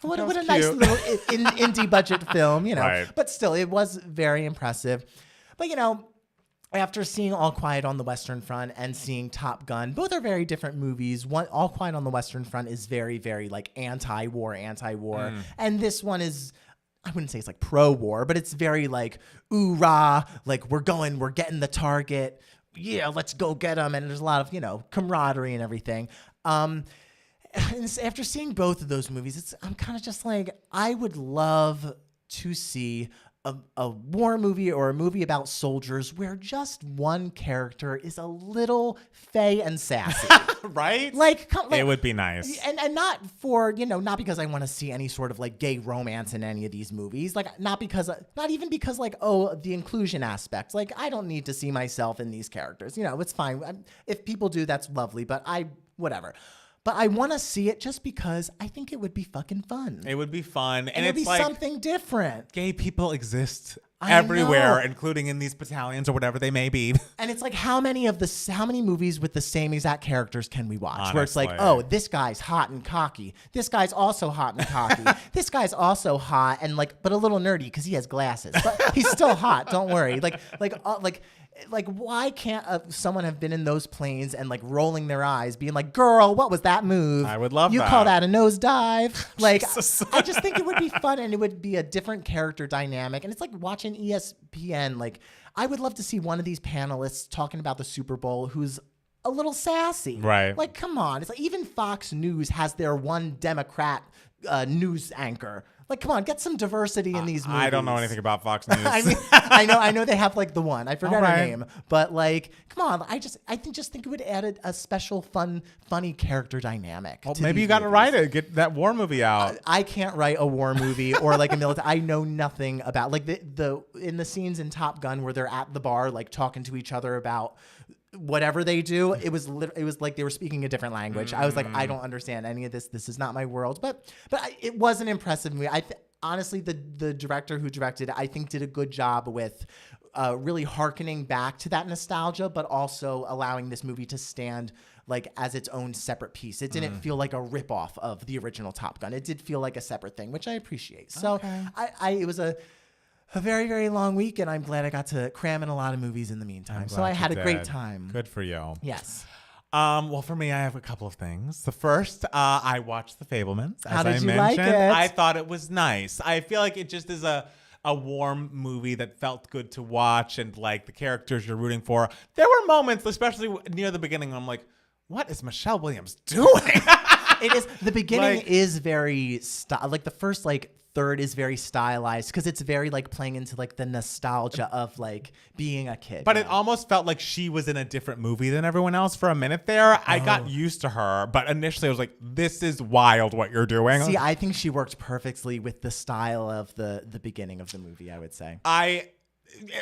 what a nice little indie budget film, you know. Right. But still, it was very impressive. But, you know, after seeing All Quiet on the Western Front and seeing Top Gun, both are very different movies. All Quiet on the Western Front is very, very like anti-war. And this one is I wouldn't say it's like pro-war, but it's very like, ooh rah, like we're getting the target. Yeah, let's go get them. And there's a lot of, you know, camaraderie and everything. And after seeing both of those movies, I'm kind of just like, I would love to see a war movie or a movie about soldiers where just one character is a little fey and sassy. Right? Like, it would be nice. And not for, you know, not because I want to see any sort of like gay romance in any of these movies. Like, not even because like, oh, the inclusion aspect. Like, I don't need to see myself in these characters. You know, it's fine. If people do, that's lovely, but whatever. But I want to see it just because I think it would be fucking fun. It would be fun. And it would it's be like, something different. gay people exist I everywhere, know. including in these battalions or whatever they may be. And it's like, how many movies with the same exact characters can we watch? Honestly. Where it's like, oh, this guy's hot and cocky. This guy's also hot and cocky. This guy's also hot and like, but a little nerdy because he has glasses. But he's still hot. Don't worry. Like, why can't someone have been in those planes and like rolling their eyes, being like, "Girl, what was that move? I would love you that. Call that a nosedive?" Like, I just think it would be fun and it would be a different character dynamic. And it's like watching ESPN. Like, I would love to see one of these panelists talking about the Super Bowl who's a little sassy. Right. Like, come on. It's like even Fox News has their one Democrat news anchor. Like, come on, get some diversity in these movies. I don't know anything about Fox News. I mean, I know they have like the one. I forgot her name, but like, come on. I just think it would add a special, funny character dynamic. Well, maybe you got to write it. Get that war movie out. I can't write a war movie or like a military. I know nothing about like the in the scenes in Top Gun where they're at the bar like talking to each other about whatever they do. It was like they were speaking a different language. I was like, I don't understand any of this. This is not my world. But it was an impressive movie. Honestly, the director who directed it, I think did a good job with really hearkening back to that nostalgia, but also allowing this movie to stand like as its own separate piece. It didn't feel like a ripoff of the original Top Gun. It did feel like a separate thing, which I appreciate. So it was a very, very long week, and I'm glad I got to cram in a lot of movies in the meantime. So I had a great time. Good for you. Yes. Well, for me, I have a couple of things. The first, I watched The Fabelmans, as How did I you mentioned. like it? I thought it was nice. I feel like it just is a warm movie that felt good to watch, and like the characters you're rooting for. There were moments, especially near the beginning, where I'm like, what is Michelle Williams doing? It is. The beginning Like- is very like the first like third is very stylized because it's very like playing into like the nostalgia of like being a kid. But it almost felt like she was in a different movie than everyone else for a minute there. I got used to her, but initially I was like, this is wild what you're doing. See, I think she worked perfectly with the style of the beginning of the movie, I would say. I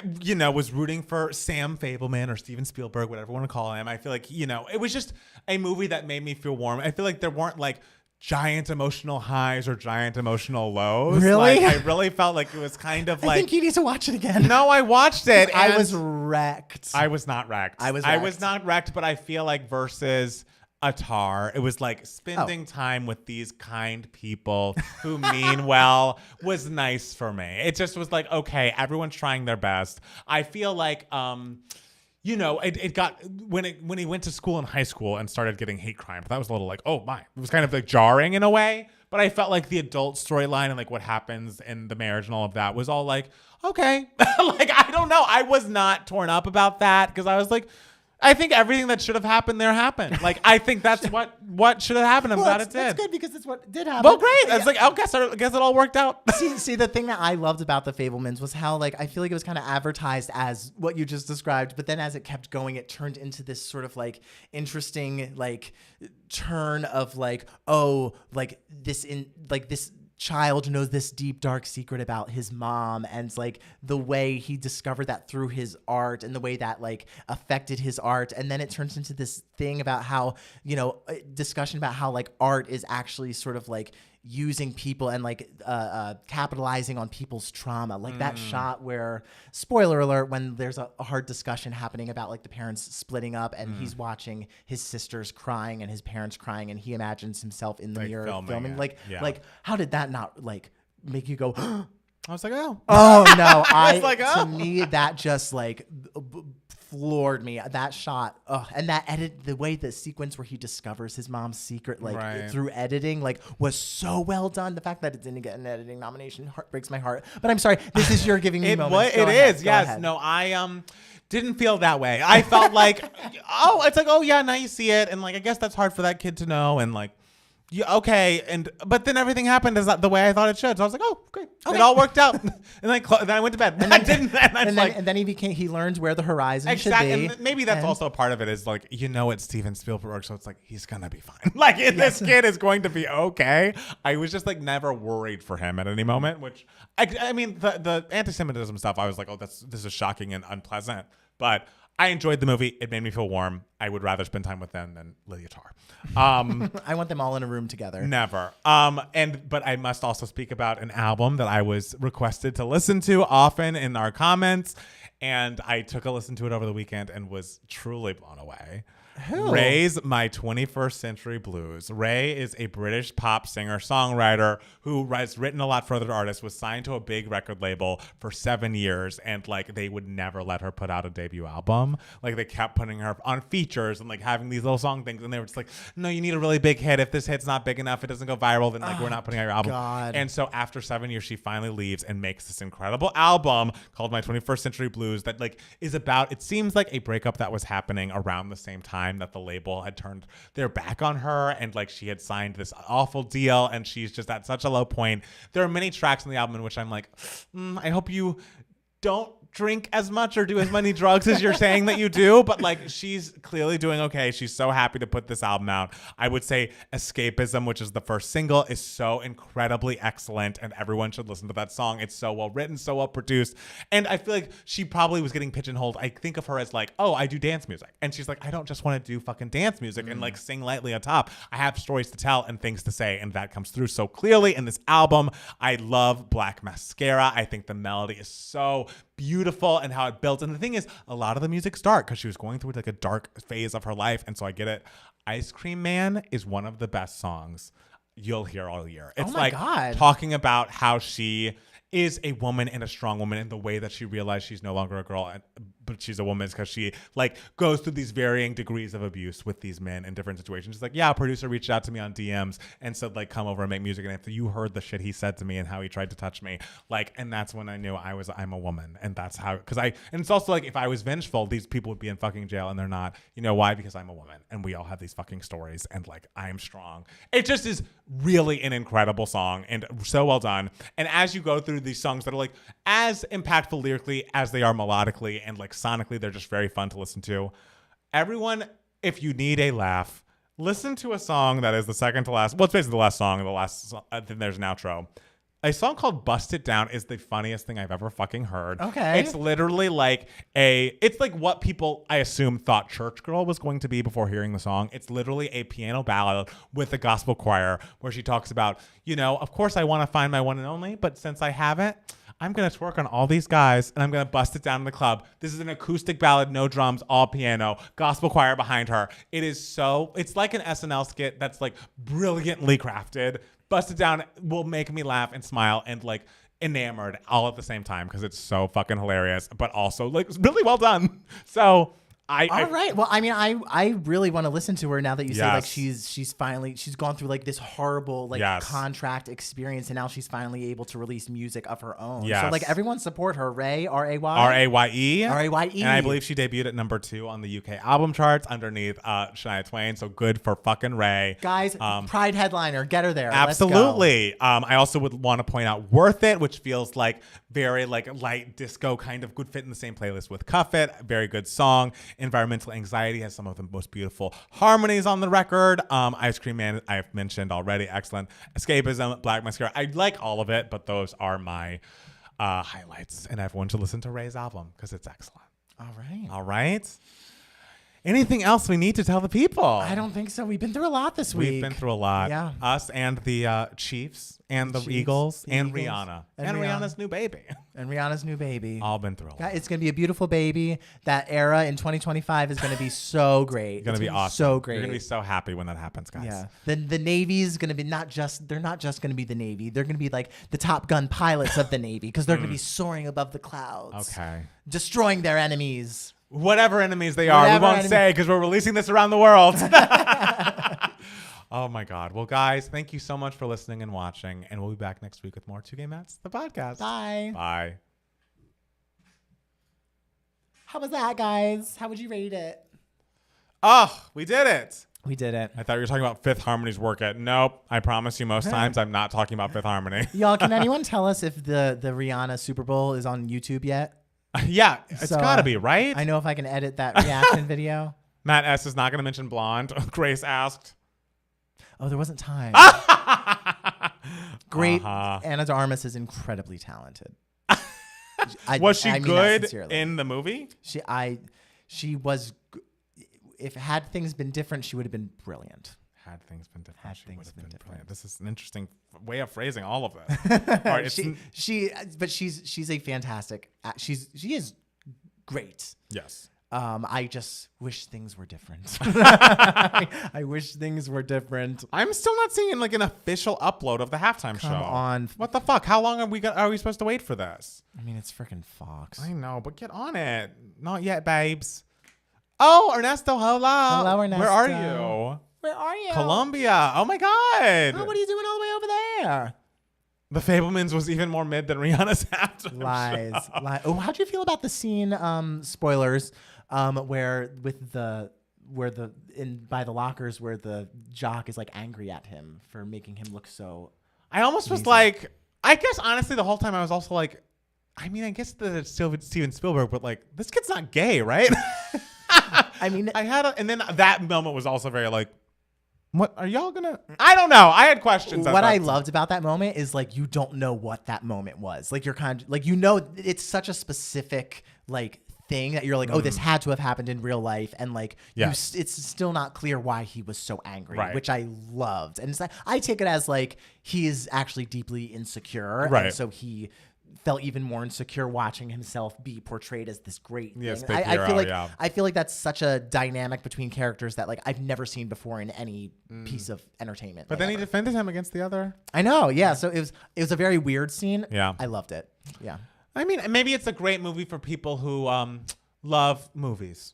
was rooting for Sam Fabelman or Steven Spielberg, whatever you want to call him. I feel like, it was just a movie that made me feel warm. I feel like there weren't like giant emotional highs or giant emotional lows. Really? Like, I really felt like it was kind of like... I think you need to watch it again. No, I watched it. I was wrecked. I was not wrecked. I was not wrecked, but I feel like versus Atar, it was like spending time with these kind people who mean well was nice for me. It just was like, okay, everyone's trying their best. I feel like it got when he went to school in high school and started getting hate crimes. That was a little like, oh my, it was kind of like jarring in a way. But I felt like the adult storyline and like what happens in the marriage and all of that was all like, okay, like I don't know. I was not torn up about that because I was like, I think everything that should have happened there happened. Like I think that's what should have happened. I'm glad it did. That's good because it's what did happen. Well, great. I was like, I guess it all worked out. See, the thing that I loved about The Fabelmans was how, like, I feel like it was kind of advertised as what you just described, but then as it kept going, it turned into this sort of, like, interesting, like, turn of, like, oh, like, this child knows this deep dark secret about his mom, and like the way he discovered that through his art and the way that like affected his art. And then it turns into this thing about how, discussion about how like art is actually sort of like using people and like capitalizing on people's trauma, like that shot where, spoiler alert, when there's a hard discussion happening about like the parents splitting up and he's watching his sisters crying and his parents crying and he imagines himself in the Like mirror filming. yeah. Like how did that not like make you go I was like, oh no, like, to me that just like floored me. That shot, and that edit, the way the sequence where he discovers his mom's secret, like through editing, like was so well done. The fact that it didn't get an editing nomination breaks my heart. But I'm sorry, this is your giving me moments. It is, yes. No, I didn't feel that way. I felt like, it's like, yeah, now you see it, and like I guess that's hard for that kid to know, and like. Yeah, okay, but then everything happened the way I thought it should. So I was like, "Oh, great, it all worked out." And then I went to bed. And then he learns where the horizon should be. And maybe that's also a part of it. Is like it's Steven Spielberg, so it's like he's gonna be fine. Like this kid is going to be okay. I was just like never worried for him at any moment. Which I mean, the anti-Semitism stuff. I was like, this is shocking and unpleasant, but. I enjoyed the movie. It made me feel warm. I would rather spend time with them than Lydia Tarr. I want them all in a room together. Never. But I must also speak about an album that I was requested to listen to often in our comments, and I took a listen to it over the weekend and was truly blown away. Who? Ray's My 21st Century Blues. Ray is a British pop singer-songwriter who has written a lot for other artists, was signed to a big record label for 7 years, and like they would never let her put out a debut album. Like they kept putting her on features and like having these little song things, and they were just like, no, you need a really big hit. If this hit's not big enough, it doesn't go viral, then like we're not putting out your album. God. And so after 7 years, she finally leaves and makes this incredible album called My 21st Century Blues that like is about, it seems like a breakup that was happening around the same time that the label had turned their back on her, and like she had signed this awful deal, and she's just at such a low point. There are many tracks in the album in which I'm like, I hope you don't drink as much or do as many drugs as you're saying that you do, but like she's clearly doing okay. She's so happy to put this album out. I would say Escapism, which is the first single, is so incredibly excellent, and everyone should listen to that song. It's so well written, so well produced, and I feel like she probably was getting pigeonholed. I think of her as like, I do dance music, and she's like, I don't just want to do fucking dance music and like sing lightly on top. I have stories to tell and things to say, and that comes through so clearly in this album. I love Black Mascara. I think the melody is so beautiful and how it builds. And the thing is, a lot of the music's dark because she was going through like a dark phase of her life. And so I get it. Ice Cream Man is one of the best songs you'll hear all year. It's God. Talking about how she is a woman and a strong woman, and the way that she realized she's no longer a girl, but she's a woman, is because she like goes through these varying degrees of abuse with these men in different situations. She's like, a producer reached out to me on DMs and said like, come over and make music. And if you heard the shit he said to me and how he tried to touch me, like, and that's when I knew I'm a woman. And that's how, and it's also like, if I was vengeful, these people would be in fucking jail, and they're not. You know why? Because I'm a woman, and we all have these fucking stories, and like, I'm strong. It just is really an incredible song and so well done. And as you go through these songs that are like as impactful lyrically as they are melodically, and like sonically, they're just very fun to listen to. Everyone, if you need a laugh, listen to a song that is the second to last. Well, it's basically the last song, then there's an outro. A song called Bust It Down is the funniest thing I've ever fucking heard. Okay. It's literally like it's like what people, I assume, thought Church Girl was going to be before hearing the song. It's literally a piano ballad with a gospel choir where she talks about, of course I want to find my one and only, but since I haven't, I'm going to twerk on all these guys and I'm going to bust it down in the club. This is an acoustic ballad, no drums, all piano, gospel choir behind her. It's like an SNL skit that's like brilliantly crafted. Bust It Down will make me laugh and smile and like enamored all at the same time because it's so fucking hilarious, but also like really well done. So all right. Well, I mean, I really want to listen to her now that you say like she's gone through like this horrible like contract experience, and now she's finally able to release music of her own. Yes. So like everyone support her. Ray, Raye. Raye. Raye. And I believe she debuted at number 2 on the UK album charts underneath Shania Twain. So good for fucking Raye. Guys, Pride headliner, get her there. Absolutely. I also would want to point out Worth It, which feels like very like light disco kind of good fit in the same playlist with Cuff It. Very good song. Environmental Anxiety has some of the most beautiful harmonies on the record. Ice Cream Man, I've mentioned already. Excellent. Escapism, Black Mascara. I like all of it, but those are my highlights. And everyone should listen to Ray's album because it's excellent. All right. Anything else we need to tell the people? I don't think so. We've been through a lot this week. We've been through a lot. Yeah. Us and the Chiefs and the Eagles and Rihanna. And Rihanna's new baby. All been through a lot. It's going to be a beautiful baby. That era in 2025 is going to be so great. It's going to be awesome. So great. You're going to be so happy when that happens, guys. Yeah. The Navy's going to be they're not just going to be the Navy. They're going to be like the Top Gun pilots of the Navy because they're going to be soaring above the clouds. Okay. Destroying their enemies. Whatever enemies they are, we won't say because we're releasing this around the world. Oh my God. Well, guys, thank you so much for listening and watching. And we'll be back next week with more 2 Gay Mats, the podcast. Bye. Bye. How was that, guys? How would you rate it? Oh, we did it. We did it. I thought you were talking about Fifth Harmony's work at. Nope. I promise you most times I'm not talking about Fifth Harmony. Y'all, can anyone tell us if the Rihanna Super Bowl is on YouTube yet? Yeah, it's got to be, right? I know if I can edit that reaction video. Matt S. is not going to mention Blonde. Grace asked. Oh, there wasn't time. Great. Anna de Armas is incredibly talented. Was she good in the movie? She was. If had things been different, she would have been brilliant. Had things been different, had she things would have been been different. brilliant. This is an interesting way of phrasing all of this. All right, she's a fantastic. She is great. Yes. I just wish things were different. I wish things were different. I'm still not seeing like an official upload of the halftime show. Come on. What the fuck? How long are we supposed to wait for this? I mean, it's freaking Fox. I know, but get on it. Not yet, babes. Oh, Ernesto, hello. Hello, Ernesto. Where are you? Where are you? Colombia. Oh my God. Oh, what are you doing all the way over there? The Fablemans was even more mid than Rihanna's halftime Lies. show. Oh, how'd you feel about the scene? Spoilers. Where by the lockers where the jock is like angry at him for making him look so. I almost was like, I guess honestly the whole time I was also like, I mean, I guess that it's still Steven Spielberg, but like this kid's not gay, right? I mean, and then that moment was also very like, what are y'all gonna? I don't know. I had questions. What I loved about that moment is like you don't know what that moment was. Like you're kind of like it's such a specific like thing that you're like, oh, this had to have happened in real life, and like it's still not clear why he was so angry, which I loved. And it's like I take it as like he is actually deeply insecure, and so he felt even more insecure watching himself be portrayed as this great thing. I feel like that's such a dynamic between characters that like I've never seen before in any piece of entertainment. But then he defended him against the other. I know, yeah. So it was a very weird scene. Yeah, I loved it. Yeah. I mean, maybe it's a great movie for people who love movies.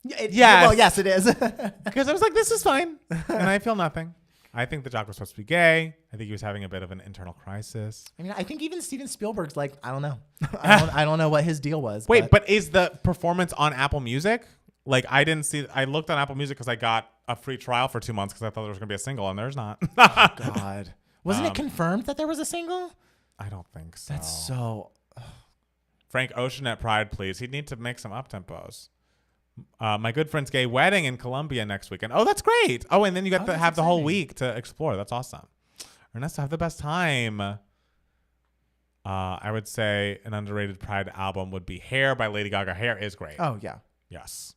Yes, it is. Because I was like, this is fine, and I feel nothing. I think the jock was supposed to be gay. I think he was having a bit of an internal crisis. I mean, I think even Steven Spielberg's like, I don't know. I don't know what his deal was. Wait, but is the performance on Apple Music? Like, I didn't see. I looked on Apple Music because I got a free trial for 2 months because I thought there was going to be a single, and there's not. Oh, God. Wasn't it confirmed that there was a single? I don't think so. That's so... Frank Ocean at Pride, please. He'd need to make some up-tempos. My good friend's gay wedding in Colombia next weekend. Oh, that's great. Oh, and then you got to have the whole week to explore. That's awesome. Ernesto, have the best time. I would say an underrated Pride album would be Hair by Lady Gaga. Hair is great. Oh, yeah. Yes.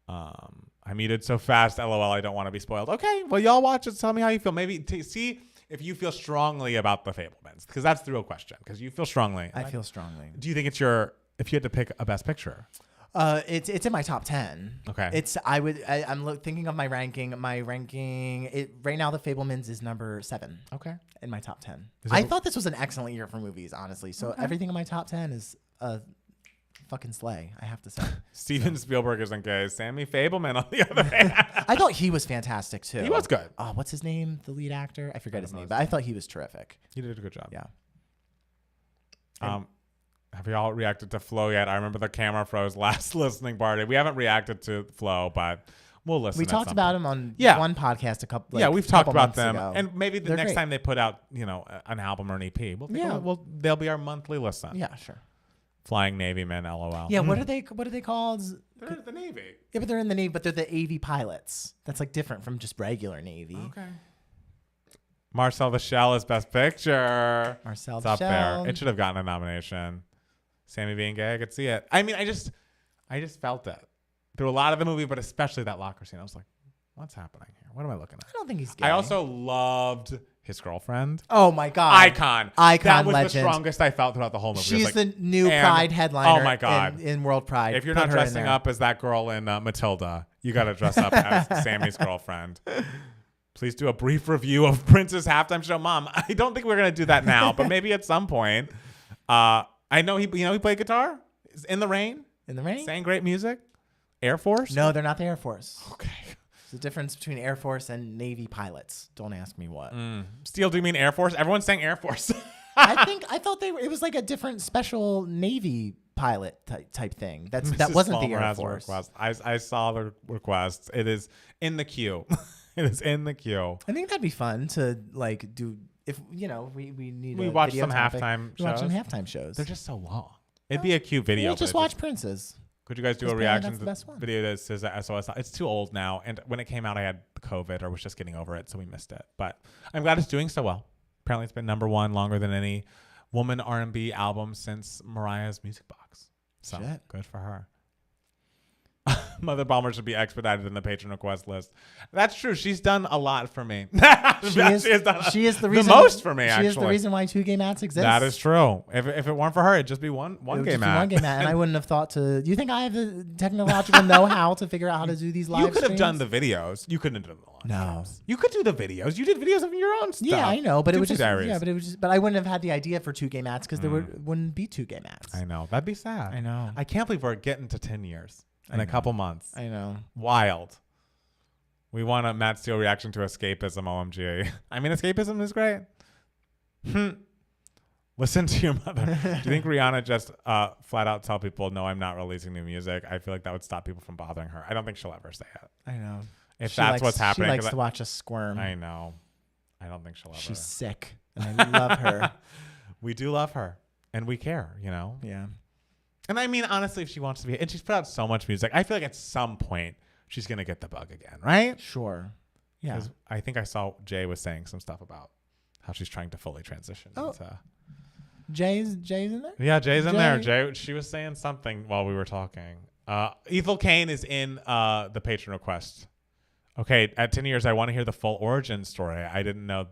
I muted so fast. LOL, I don't want to be spoiled. Okay, well, y'all watch it. Tell me how you feel. Maybe see if you feel strongly about the Fablemans, because that's the real question. Because you feel strongly. I feel strongly. Do you think it's if you had to pick a best picture? It's in my top 10. Okay. I'm thinking of my ranking. Right now, The Fablemans is number 7. Okay. In my top 10. I thought this was an excellent year for movies, honestly. So everything in my top 10 is a fucking slay, I have to say. Steven Spielberg isn't gay. Sammy Fableman, on the other hand. I thought he was fantastic too. He was good. Oh, what's his name? The lead actor? I forget his name, but I thought he was terrific. He did a good job. Yeah. Have we all reacted to Flo yet? I remember the camera froze last listening party. We haven't reacted to Flo, but we'll listen. We talked about him on one podcast we've talked about them, ago. And maybe the next time they put out, an album or an EP, they'll be our monthly listen. Yeah, sure. Flying Navy men, LOL. Yeah, what are they called? They're the Navy. Yeah, but they're in the Navy, but they're the AV pilots. That's like different from just regular Navy. Okay. Marcel the Shell is Best Picture. Marcel it's the up Shell. there. It should have gotten a nomination. Sammy being gay, I could see it. I mean, I just felt it through a lot of the movie, but especially that locker scene. I was like, what's happening here? What am I looking at? I don't think he's gay. I also loved his girlfriend. Oh my God. Icon. That was legend. the strongest I felt throughout the whole movie. She's the new Pride headliner. Oh my God. In World Pride. If you're not dressing up as that girl in Matilda, you got to dress up as Sammy's girlfriend. Please do a brief review of Prince's halftime show. Mom, I don't think we're going to do that now, but maybe at some point. I know he played guitar in the rain. In the rain? Sang great music. Air Force? No, they're not the Air Force. Okay. There's a difference between Air Force and Navy pilots. Don't ask me what. Steele, do you mean Air Force? Everyone's saying Air Force. I thought it was like a different special Navy pilot type thing. That wasn't the Air Force. I saw the request. It is in the queue. It is in the queue. I think that'd be fun to like do if we need. We watch some halftime shows. Watch some halftime shows. They're just so long. It'd be a cute video. We'll just watch Prince's. Could you guys do a reaction video that says SOS? It's too old now, and when it came out, I had COVID or was just getting over it, so we missed it. But I'm glad it's doing so well. Apparently, it's been #1 longer than any woman R&B album since Mariah's Music Box. So good for her. Mother Bomber should be expedited in the patron request list. That's true. She's done a lot for me. She is the most for me. She is the reason why 2 Gay Mats exists. That is true. If it weren't for her, it'd just be one gay mat. One gay mat, and I wouldn't have thought to. Do you think I have the technological know-how to figure out how to do these live? You could have done the videos. You couldn't have done the live streams. You could do the videos. You did videos of your own stuff. Yeah, I know, but it was just but I wouldn't have had the idea for 2 Gay Mats because there wouldn't be 2 Gay Mats. I know. That'd be sad. I know. I can't believe we're getting to 10 years. In a couple months. I know. Wild. We want a Matt Steele reaction to escapism, OMG. I mean, escapism is great. Listen to your mother. Do you think Rihanna just flat out tell people, no, I'm not releasing new music? I feel like that would stop people from bothering her. I don't think she'll ever say it. I know. If that's what's happening. She likes to watch us squirm. I know. I don't think she'll ever. She's sick. And I love her. We do love her. And we care, Yeah. And I mean, honestly, if she wants to be, and she's put out so much music, I feel like at some point she's going to get the bug again, right? Sure. Yeah. I think I saw Jay was saying some stuff about how she's trying to fully transition. Jay's in there? Yeah, Jay's in there. Jay, she was saying something while we were talking. Ethel Kane is in the patron request. Okay, at 10 years, I want to hear the full origin story. I didn't know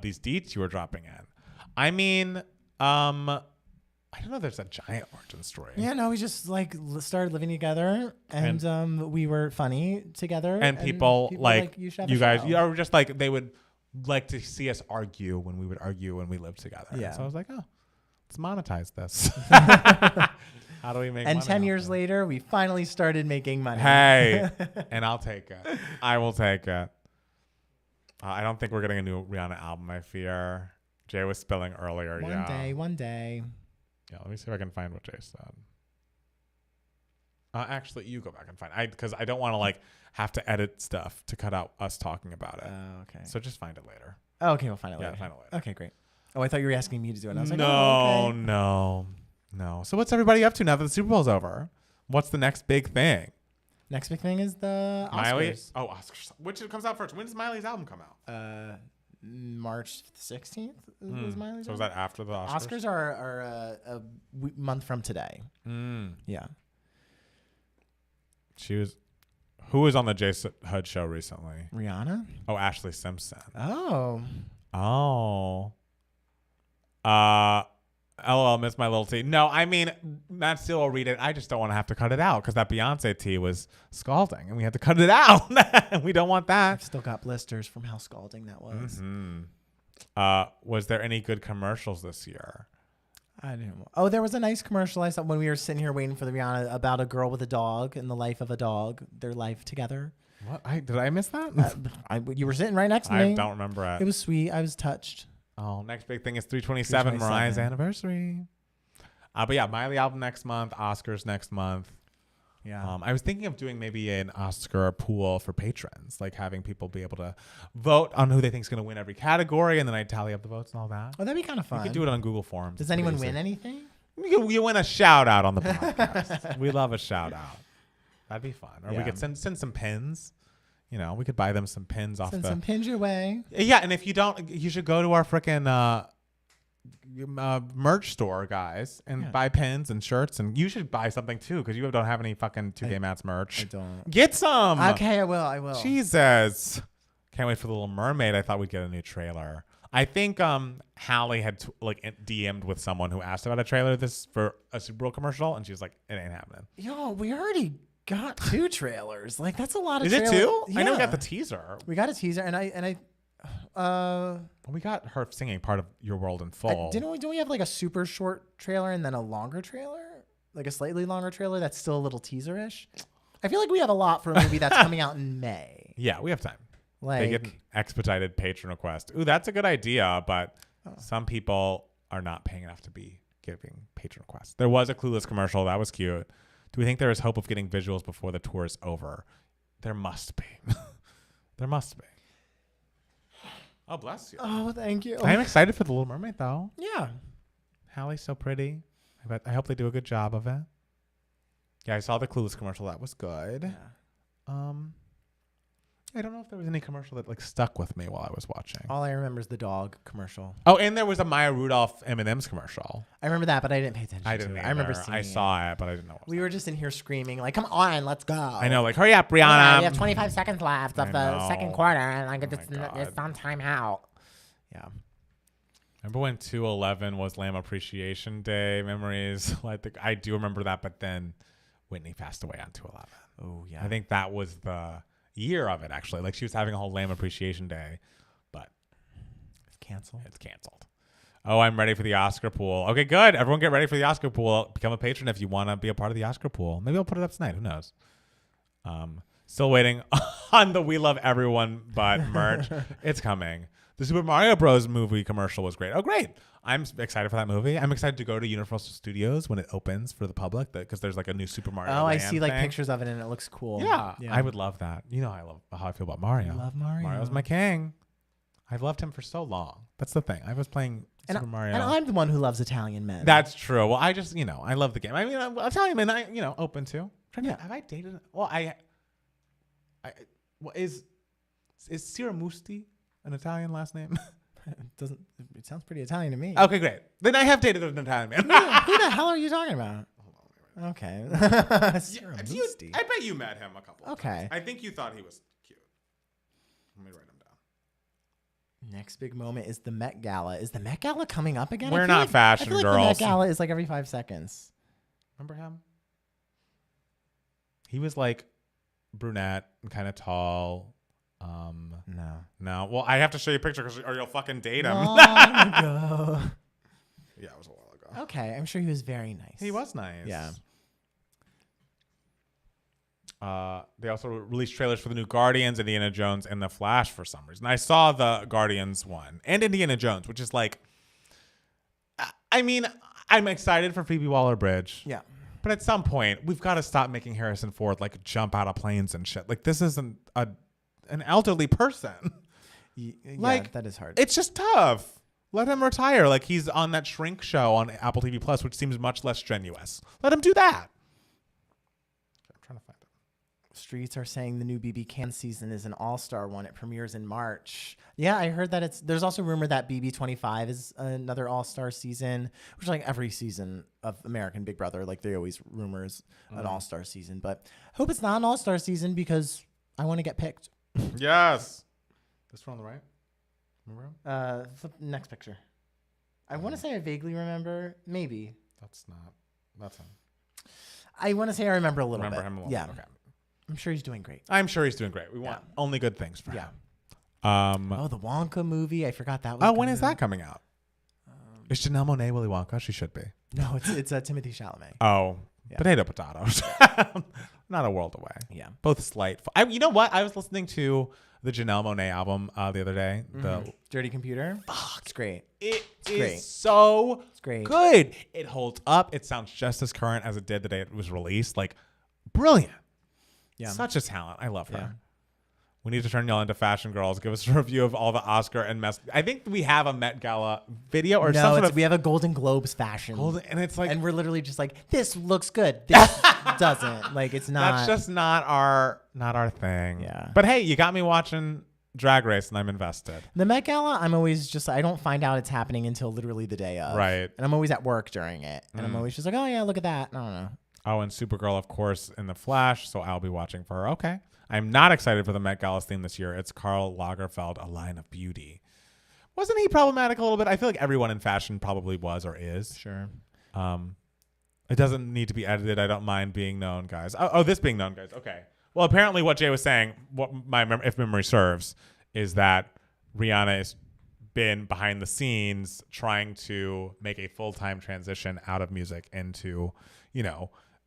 these deets you were dropping in. I mean, I don't know. There's a giant origin story. Yeah, no, we just like started living together, and we were funny together. And people like you guys, you are just like they would like to see us argue when we would argue when we lived together. Yeah. So I was like, oh, let's monetize this. How do we make? And 10 years later, we finally started making money. Hey, and I'll take it. I will take it. I don't think we're getting a new Rihanna album. I fear. Jay was spilling earlier. One day. Yeah, let me see if I can find what Jay said. Actually, you go back and find it. Because I don't want to like have to edit stuff to cut out us talking about it. Oh, okay. So just find it later. Oh, okay, we'll find it later. Yeah, find it later. Okay, great. Oh, I thought you were asking me to do it. And I was like, no. So what's everybody up to now that the Super Bowl's over? What's the next big thing? Next big thing is the Oscars. Miley? Oh, Oscars. Which comes out first? When does Miley's album come out? March 16th was Miley's. So is that after the Oscars? Oscars are a month from today. Yeah. Who was on the J Hud show recently? Rihanna. Oh, Ashley Simpson. Oh. LOL, miss my little tea. No, I mean, Matt Steele will read it. I just don't want to have to cut it out because that Beyonce tea was scalding and we had to cut it out. We don't want that. I've still got blisters from how scalding that was. Was there any good commercials this year? I don't know. Oh, there was a nice commercial I saw when we were sitting here waiting for the Rihanna about a girl with a dog and the life of a dog, their life together. What? Did I miss that? You were sitting right next to me. I don't remember it. It was sweet. I was touched. Oh, next big thing is 327, Mariah's anniversary. But yeah, Miley album next month, Oscars next month. Yeah. I was thinking of doing maybe an Oscar pool for patrons, like having people be able to vote on who they think is going to win every category, and then I tally up the votes and all that. Oh, that'd be kind of fun. You could do it on Google Forms. Does anyone win anything? You win a shout out on the podcast. We love a shout out. That'd be fun. Or we could send some pins. We could buy them some pins off. Send some pins your way. Yeah, and if you don't, you should go to our frickin' merch store, guys, and buy pins and shirts. And you should buy something too, because you don't have any fucking 2 Gay Mats merch. I don't. Get some. Okay, I will. Jesus. Can't wait for The Little Mermaid. I thought we'd get a new trailer. I think Hallie had DM'd with someone who asked about a trailer for a Super Bowl commercial, and she was like, "It ain't happening." Yo, we already got 2 trailers. Like that's a lot of. Is trailers. It 2? Yeah. I know we got the teaser. We got a teaser, and we got her singing part of Your World in Full. Didn't we have like a super short trailer and then a longer trailer, like a slightly longer trailer that's still a little teaser-ish? I feel like we have a lot for a movie that's coming out in May. Yeah, we have time. Like, They get an expedited patron request. Ooh, that's a good idea, but some people are not paying enough to be giving patron requests. There was a Clueless commercial. That was cute. Do we think there is hope of getting visuals before the tour is over? There must be. There must be. Oh, bless you. oh, thank you. I am excited for The Little Mermaid, though. Yeah. Hallie's so pretty. I hope they do a good job of it. Yeah, I saw the Clueless commercial. That was good. Yeah. I don't know if there was any commercial that like stuck with me while I was watching. All I remember is the dog commercial. Oh, and there was a Maya Rudolph M&M's commercial. I remember that, but I didn't pay attention I didn't. to it. Either. I remember seeing I saw it, but I didn't know. What We were just in here screaming, like, come on, let's go. I know, like, hurry up, Rihanna. Yeah, we have 25 seconds left of I the know. second quarter, and like Oh it's, my God. it's on timeout. Yeah. Remember when 2/11 was Lamb Appreciation Day? Memories. I do remember that, but then Whitney passed away on 2/11. Oh, yeah. I think that was the year of it, actually. Like, she was having a whole Lamb Appreciation Day, but It's canceled. it's canceled. Oh, I'm ready for the Oscar pool. Okay, good. Everyone get ready for the Oscar pool. Become a patron if you want to be a part of the Oscar pool. Maybe I'll put it up tonight. Who knows? Still waiting on the We Love Everyone but merch. It's coming. The Super Mario Bros. Movie commercial was great. Oh, great. I'm excited for that movie. I'm excited to go to Universal Studios when it opens for the public because there's like a new Super Mario Oh, I Land see like thing. pictures of it and it looks cool. Yeah, I would love that. You know, I love how I feel about Mario. I love Mario. Mario's my king. I've loved him for so long. That's the thing. I was playing Super Mario. And I'm the one who loves Italian men. That's true. Well, I just, I love the game. I mean, I'll tell you, man, open to. Have I dated? Well, is Siramusti an Italian last name? It sounds pretty Italian to me. Okay, great. Then I have dated an Italian man. Who the hell are you talking about? Okay. I Siramusti. bet you met him a couple of Okay. times. I think you thought he was cute. Let me write him down. Next big moment is the Met Gala. Is the Met Gala coming up again? We're I feel not like, fashion I feel like girls. The Met Gala is like every 5 seconds. Remember him? He was like brunette and kind of tall. No. Well, I have to show you a picture or you'll fucking date him. Long ago. Yeah, it was a while ago. Okay, I'm sure he was very nice. He was nice. Yeah. They also released trailers for the new Guardians, Indiana Jones, and The Flash for some reason. I saw the Guardians one and Indiana Jones, which is like, I mean, I'm excited for Phoebe Waller-Bridge. Yeah. But at some point, we've got to stop making Harrison Ford like jump out of planes and shit. Like this isn't an elderly person. Yeah, Like, that is hard. It's just tough. Let him retire. Like he's on that Shrink show on Apple TV Plus, which seems much less strenuous. Let him do that. I'm trying to find it. Streets are saying the new BB Can season is an all-star one. It premieres in March. Yeah, I heard that there's also rumor that BB 25 is another all-star season, which is like every season of American Big Brother, like they always rumors an all-star season. But I hope it's not an all-star season because I want to get picked. Yes. This one on the right? Remember him? Flip next picture. I want to say I vaguely remember. Maybe. That's him. I want to say I remember a little Remember bit. him a little Yeah. bit. Okay. I'm sure he's doing great. I'm sure he's doing great. We want only good things for Yeah. him. Oh, the Wonka movie. I forgot that was. When coming is out. that coming out? Is Janelle Monáe Willy Wonka? She should be. No, it's Timothy Chalamet. Oh, Yeah. potato. Not a world away. Yeah. Both slight. You know what? I was listening to the Janelle Monáe album the other day. The Dirty Computer. It's great. It is great. so great. good. It holds up. It sounds just as current as it did the day it was released. Like, brilliant. Yeah. Such a talent. I love her. Yeah. We need to turn y'all into fashion girls. Give us a review of all the Oscar and mess. I think we have a Met Gala video or some sort of we have a Golden Globes fashion. and it's like, and we're literally just like, this looks good. This doesn't. Like, it's not. that's just not our thing. Yeah. But hey, you got me watching Drag Race and I'm invested. The Met Gala, I'm always just, I don't find out it's happening until literally the day of. Right. And I'm always at work during it. And I'm always just like, oh, yeah, look at that. I don't know. Oh, and Supergirl, of course, in The Flash, so I'll be watching for her. Okay. I'm not excited for the Met Gala's theme this year. It's Karl Lagerfeld, A Line of Beauty. Wasn't he problematic a little bit? I feel like everyone in fashion probably was or is. Sure. It doesn't need to be edited. I don't mind being known, guys. Oh, this being known, guys. Okay. Well, apparently what Jay was saying, if memory serves, is that Rihanna has been behind the scenes trying to make a full-time transition out of music into,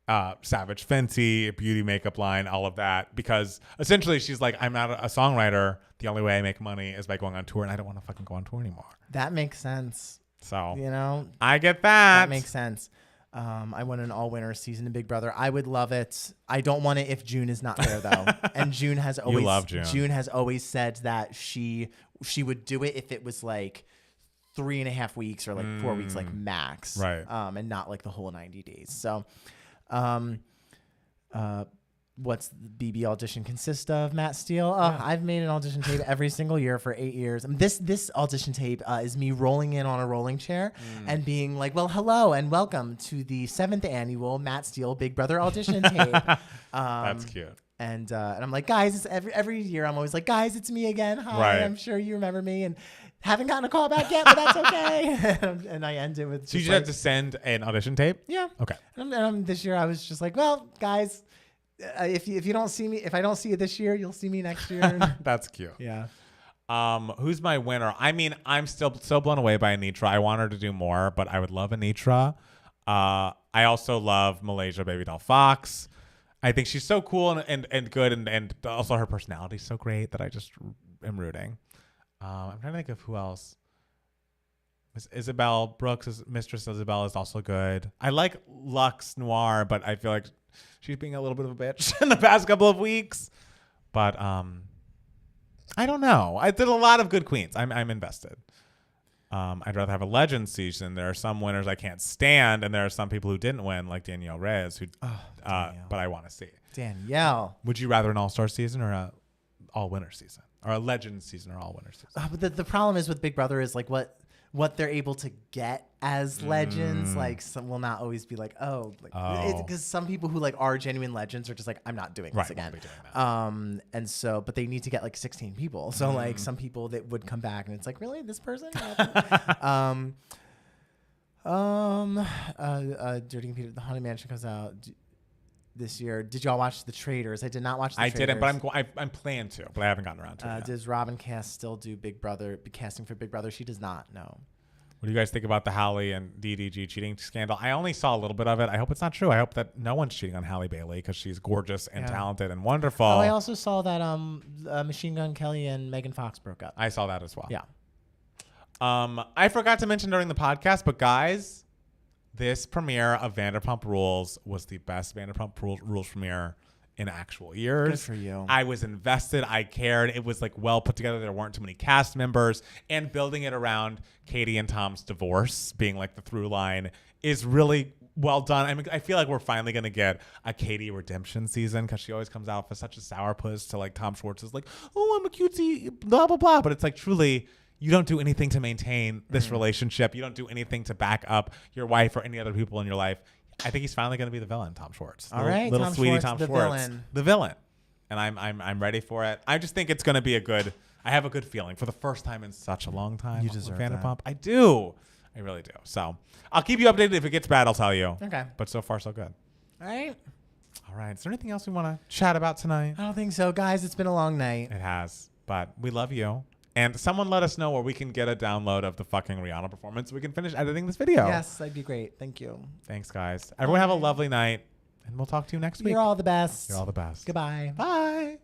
Savage Fenty, beauty makeup line, all of that. Because essentially she's like, I'm not a songwriter. The only way I make money is by going on tour, and I don't want to fucking go on tour anymore. That makes sense. So, You know, I get that. that makes sense. I want an all-winner season of Big Brother. I would love it. I don't want it if June is not there though. And June has always love June. June has always said that she would do it if it was like 3.5 weeks or like 4 weeks, like max. Right. And not like the whole 90 days. So, what's the BB audition consist of, Matt Steele? I've made an audition tape every single year for 8 years. This audition tape is me rolling in on a rolling chair and being like, well, hello and welcome to the 7th annual Matt Steele Big Brother audition tape. That's cute. And I'm like, guys, it's every year I'm always like, guys, it's me again. Hi, Right. I'm sure you remember me. And haven't gotten a call back yet, but that's okay. and I end it with So you just just like, have to send an audition tape? yeah. Okay. And this year I was just like, well, guys, if you don't see me, if I don't see you this year, you'll see me next year. That's cute. Yeah. Who's my winner? I mean, I'm still so blown away by Anitra. I want her to do more, but I would love Anitra. I also love Malaysia Baby Doll Fox. I think she's so cool and good, and also her personality is so great that I just am rooting. I'm trying to think of who else. Isabel Brooks, Mistress Isabel, is also good. I like Lux Noir, but I feel like she's being a little bit of a bitch in the past couple of weeks. But I don't know. I did a lot of good queens. I'm invested. I'd rather have a legend season. There are some winners I can't stand, and there are some people who didn't win, like Danielle Reyes, who. But I want to see. Danielle. Would you rather an all-star season or a all-winner season, or a legend season or all-winner season? But the problem is with Big Brother is like what they're able to get as legends. Like some will not always be like, because some people who like are genuine legends are just like, I'm not doing this again. Won't be doing that. And so, but they need to get like 16 people. So like some people that would come back and it's like, really, this person? Dirty Computer, The Haunted Mansion comes out this year. Did y'all watch The Traitors? I did not watch The Traitors. I didn't, but I'm planning to, but I haven't gotten around to it yet. Does Robin Cass still do Big Brother, casting for Big Brother? She does not, no. What do you guys think about the Halle and DDG cheating scandal? I only saw a little bit of it. I hope it's not true. I hope that no one's cheating on Halle Bailey because she's gorgeous and talented and wonderful. Oh, I also saw that Machine Gun Kelly and Megan Fox broke up. I saw that as well. Yeah. I forgot to mention during the podcast, but guys, this premiere of Vanderpump Rules was the best Vanderpump Rules premiere in actual years. Good for you. I was invested. I cared. It was like well put together. There weren't too many cast members, and building it around Katie and Tom's divorce being like the through line is really well done. I mean, I feel like we're finally going to get a Katie redemption season because she always comes out for such a sourpuss to like Tom Schwartz is like, oh, I'm a cutesy, blah, blah, blah. But it's like truly, you don't do anything to maintain this relationship. You don't do anything to back up your wife or any other people in your life. I think he's finally going to be the villain, Tom Schwartz. All right, little Tom sweetie Schwartz, Tom the Schwartz, villain. the villain, and I'm ready for it. I just think it's going to be a good. I have a good feeling for the first time in such a long time. You deserve with that. Vanderpump. I do. I really do. So I'll keep you updated. If it gets bad, I'll tell you. Okay. But so far, so good. All right. All right. Is there anything else we want to chat about tonight? I don't think so, guys. It's been a long night. It has, but we love you. And someone let us know where we can get a download of the fucking Rihanna performance so we can finish editing this video. Yes, that'd be great. Thank you. Thanks, guys. Everyone have a lovely night, and we'll talk to you next week. You're all the best. You're all the best. Goodbye. Bye.